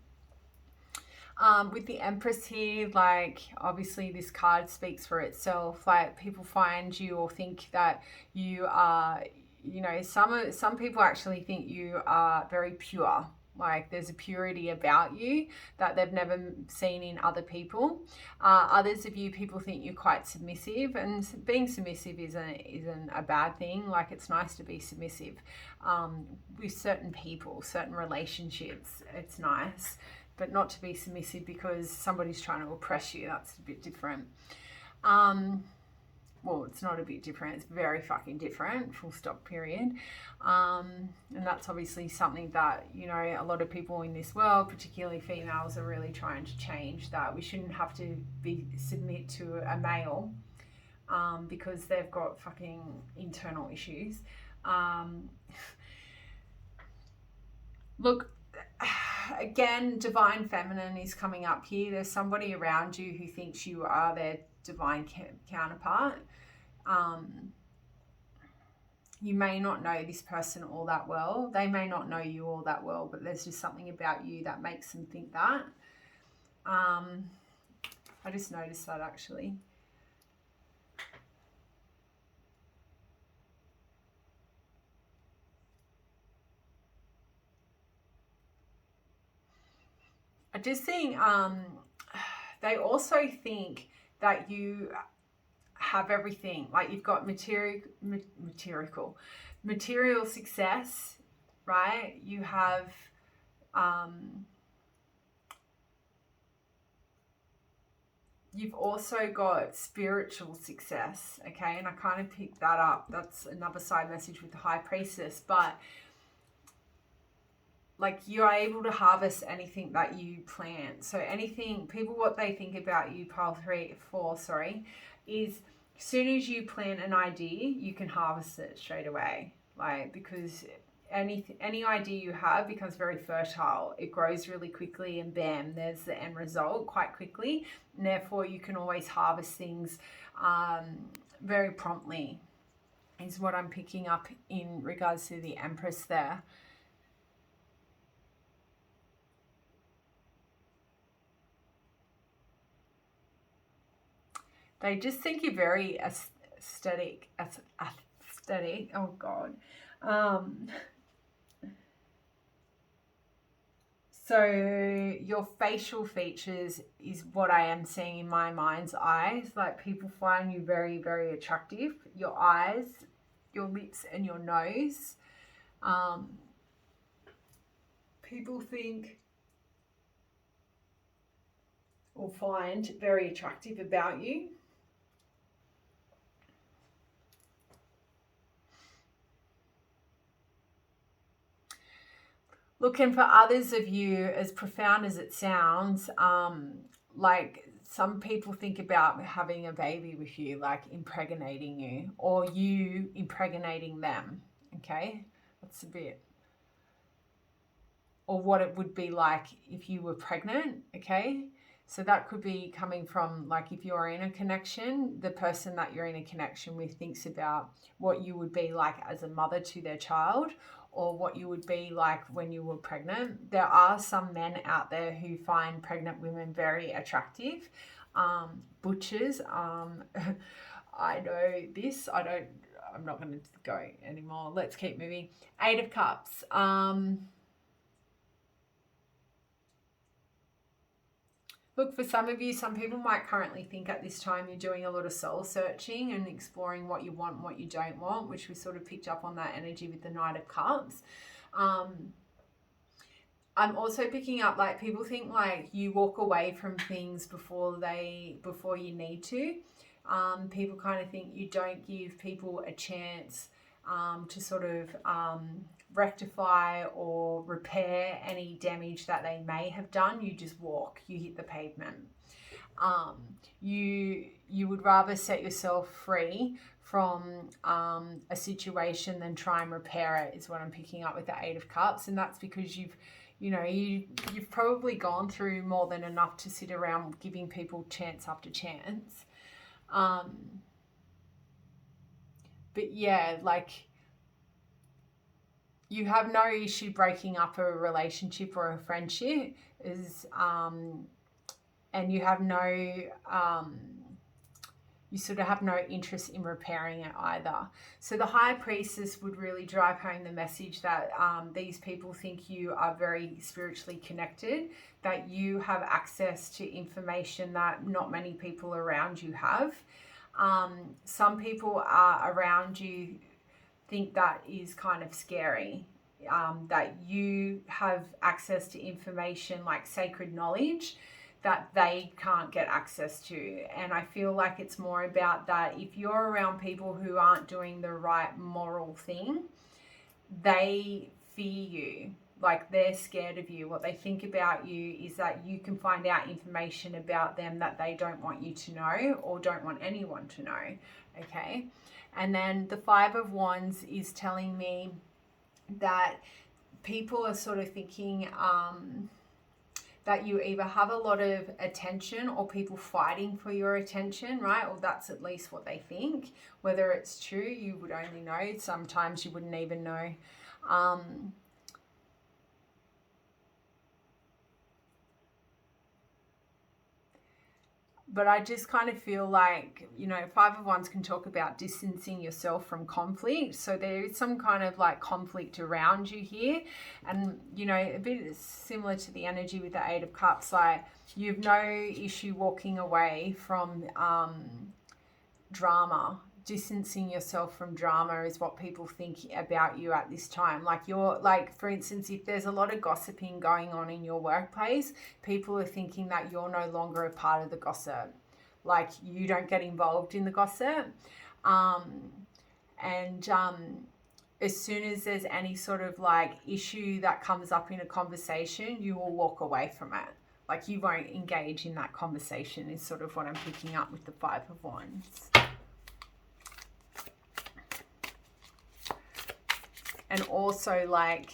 A: With the Empress here, like obviously this card speaks for itself. Like people find you or think that you are, you know, some people actually think you are very pure. Like there's a purity about you that they've never seen in other people. Others of you, people think you're quite submissive, and being submissive isn't a bad thing. Like it's nice to be submissive with certain people, certain relationships. It's nice, but not to be submissive because somebody's trying to oppress you. That's a bit different. Well, it's not a bit different, it's very fucking different, full stop, period. And that's obviously something that, you know, a lot of people in this world, particularly females, are really trying to change. That we shouldn't have to submit to a male because they've got fucking internal issues. Look, again, divine feminine is coming up here. There's somebody around you who thinks you are their divine counterpart. You may not know this person all that well. They may not know you all that well, but there's just something about you that makes them think that. I just noticed that actually. I just think they also think that you have everything, like you've got material success, right? You have you've also got spiritual success, okay? And I kind of picked that up. That's another side message with the High Priestess, but like you are able to harvest anything that you plant. So anything, people, what they think about you, pile 4, is as soon as you plant an idea, you can harvest it straight away. Like, because any idea you have becomes very fertile. It grows really quickly and bam, there's the end result quite quickly. And therefore you can always harvest things very promptly, is what I'm picking up in regards to the Empress there. They just think you're very aesthetic. Oh God. So your facial features is what I am seeing in my mind's eyes. Like people find you very, very attractive. Your eyes, your lips, and your nose. People think or find very attractive about you. Looking for others of you, as profound as it sounds, like some people think about having a baby with you, like impregnating you, or you impregnating them, okay? That's a bit, or what it would be like if you were pregnant, okay? So that could be coming from, like, if you're in a connection, the person that you're in a connection with thinks about what you would be like as a mother to their child, or what you would be like when you were pregnant. There are some men out there who find pregnant women very attractive. Butchers, I know this. I'm not going to go anymore. Let's keep moving. 8 of Cups. Look, for some of you, some people might currently think at this time you're doing a lot of soul searching and exploring what you want and what you don't want, which we sort of picked up on that energy with the Knight of Cups. I'm also picking up, like, people think like you walk away from things before you need to. People kind of think you don't give people a chance to sort of rectify or repair any damage that they may have done. You just walk, you hit the pavement. You would rather set yourself free from a situation than try and repair it, is what I'm picking up with the 8 of Cups. And that's because you've probably gone through more than enough to sit around giving people chance after chance. But yeah, like, you have no issue breaking up a relationship or a friendship, and you have no, you sort of have no interest in repairing it either. So the High Priestess would really drive home the message that these people think you are very spiritually connected, that you have access to information that not many people around you have. Some people around you think that is kind of scary, that you have access to information like sacred knowledge that they can't get access to. And I feel like it's more about that if you're around people who aren't doing the right moral thing, they fear you, like they're scared of you. What they think about you is that you can find out information about them that they don't want you to know or don't want anyone to know, okay? And then the 5 of Wands is telling me that people are sort of thinking that you either have a lot of attention or people fighting for your attention, right? Or that's at least what they think. Whether it's true, you would only know. Sometimes you wouldn't even know. But I just kind of feel like, 5 of Wands can talk about distancing yourself from conflict. So there is some kind of like conflict around you here. And, a bit similar to the energy with the 8 of Cups, like you've no issue walking away from drama. Distancing yourself from drama is what people think about you at this time. Like you're, like, for instance, if there's a lot of gossiping going on in your workplace, people are thinking that you're no longer a part of the gossip. Like you don't get involved in the gossip. As soon as there's any sort of like issue that comes up in a conversation, you will walk away from it. Like you won't engage in that conversation is sort of what I'm picking up with the 5 of Wands. And also, like,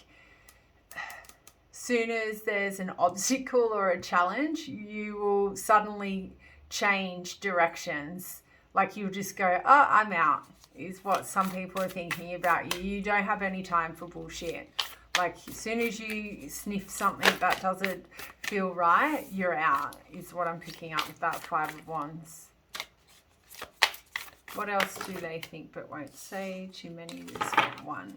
A: soon as there's an obstacle or a challenge, you will suddenly change directions. Like you'll just go, oh, I'm out, is what some people are thinking about you. You don't have any time for bullshit. Like as soon as you sniff something that doesn't feel right, you're out, is what I'm picking up with that 5 of Wands. What else do they think but won't say? Too many, this one.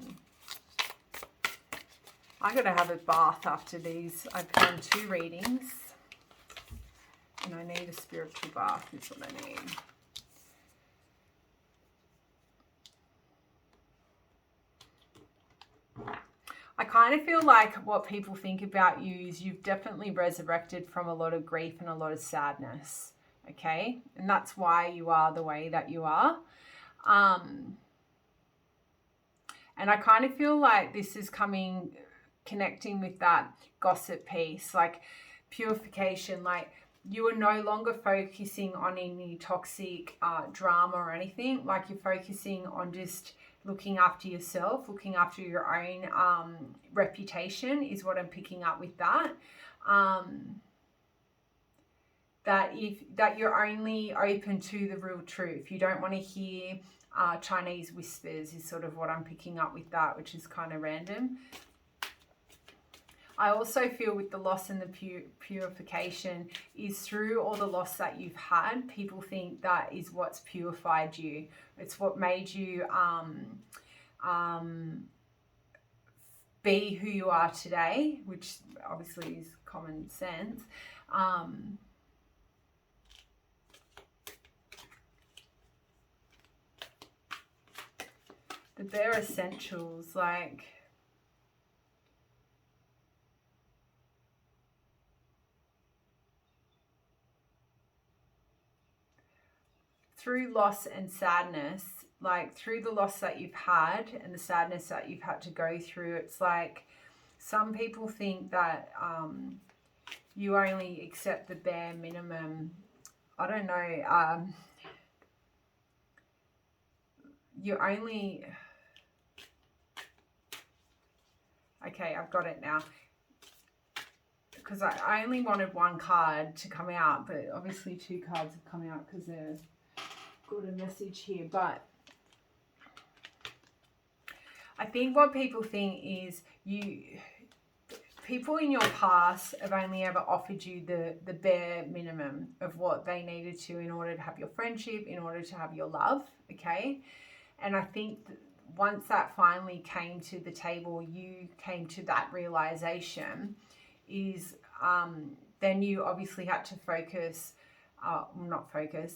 A: I got to have a bath after these. I've done 2 readings and I need a spiritual bath is what I need. I kind of feel like what people think about you is you've definitely resurrected from a lot of grief and a lot of sadness, okay? And that's why you are the way that you are. And I kind of feel like this is connecting with that gossip piece, like purification, like you are no longer focusing on any toxic drama or anything. Like you're focusing on just looking after yourself, looking after your own reputation is what I'm picking up with that. That you're only open to the real truth. You don't want to hear Chinese whispers is sort of what I'm picking up with that, which is kind of random. I also feel with the loss and the purification is through all the loss that you've had, people think that is what's purified you. It's what made you be who you are today, which obviously is common sense. The bare essentials, like through loss and sadness, like through the loss that you've had and the sadness that you've had to go through, it's like some people think that you only accept the bare minimum. I don't know. You only... Okay, I've got it now. Because I only wanted one card to come out, but obviously two cards have come out because there's got a message here. But I think what people think is people in your past have only ever offered you the bare minimum of what they needed to in order to have your friendship, in order to have your love, okay? And I think once that finally came to the table, you came to that realization is then you obviously had to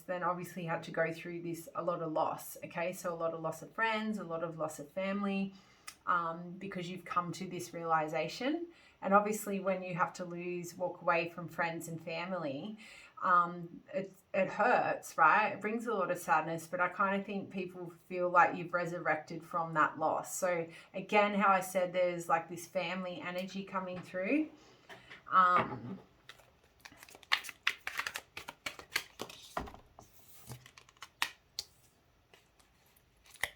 A: then obviously had to go through a lot of loss, okay? So a lot of loss of friends, a lot of loss of family, because you've come to this realization. And obviously when you have to walk away from friends and family, it hurts, right? It brings a lot of sadness, but I kind of think people feel like you've resurrected from that loss. So again, how I said there's like this family energy coming through.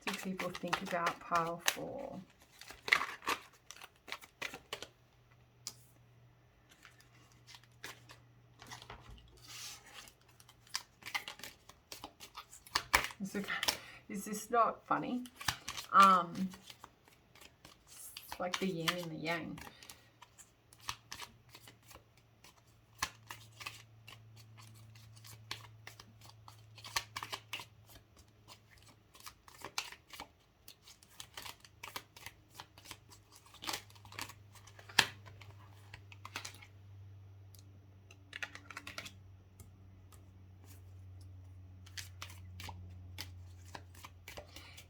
A: Do people think about pile 4? Is this not funny? It's like the yin and the yang.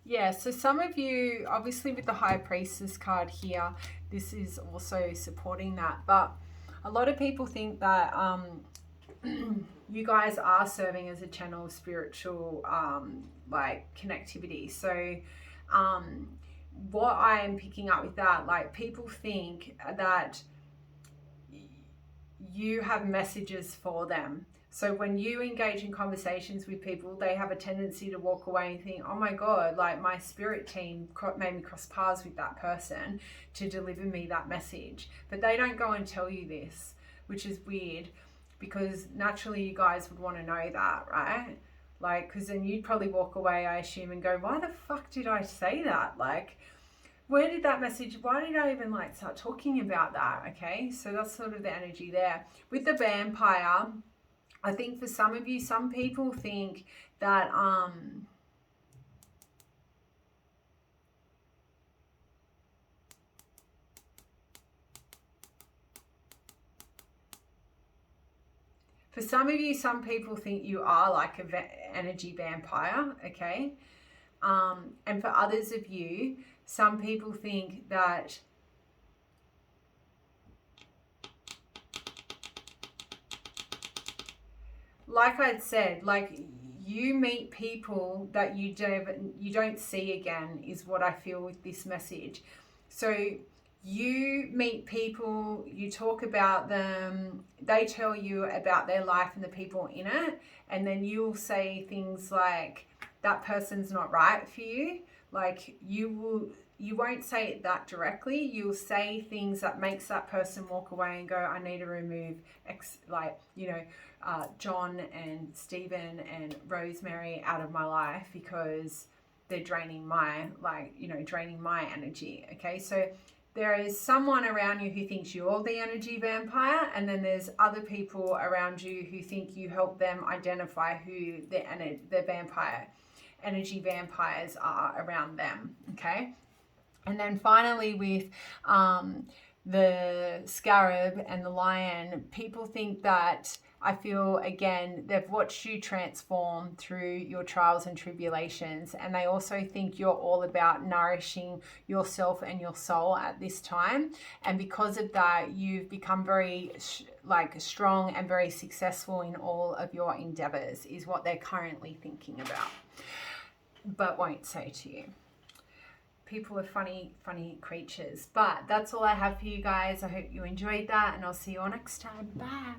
A: Yeah, so some of you, obviously with the High Priestess card here, this is also supporting that. But a lot of people think that you guys are serving as a channel of spiritual like connectivity. So what I am picking up with that, like people think that you have messages for them. So when you engage in conversations with people, they have a tendency to walk away and think, oh my God, like my spirit team made me cross paths with that person to deliver me that message. But they don't go and tell you this, which is weird, because naturally you guys would want to know that, right? Like, because then you'd probably walk away, I assume, and go, why the fuck did I say that? Like, where did that message, why did I even like start talking about that? Okay, so that's sort of the energy there. With the Vampire, I think for some of you, some people think that for some of you, some people think you are like a energy vampire, okay? And for others of you, some people think that like I'd said, like you meet people that you don't see again, is what I feel with this message. So you meet people, you talk about them, they tell you about their life and the people in it, and then you'll say things like, that person's not right for you. Like you won't say it that directly. You'll say things that makes that person walk away and go, I need to remove John and Stephen and Rosemary out of my life because they're draining my energy. Okay, so there is someone around you who thinks you're the energy vampire, and then there's other people around you who think you help them identify who the energy vampires are around them. Okay, and then finally with the scarab and the lion, people think that, I feel again, they've watched you transform through your trials and tribulations, and they also think you're all about nourishing yourself and your soul at this time. And because of that, you've become very strong and very successful in all of your endeavors, is what they're currently thinking about, but won't say to you. People are funny creatures. But that's all I have for you guys. I hope you enjoyed that, and I'll see you all next time. Bye.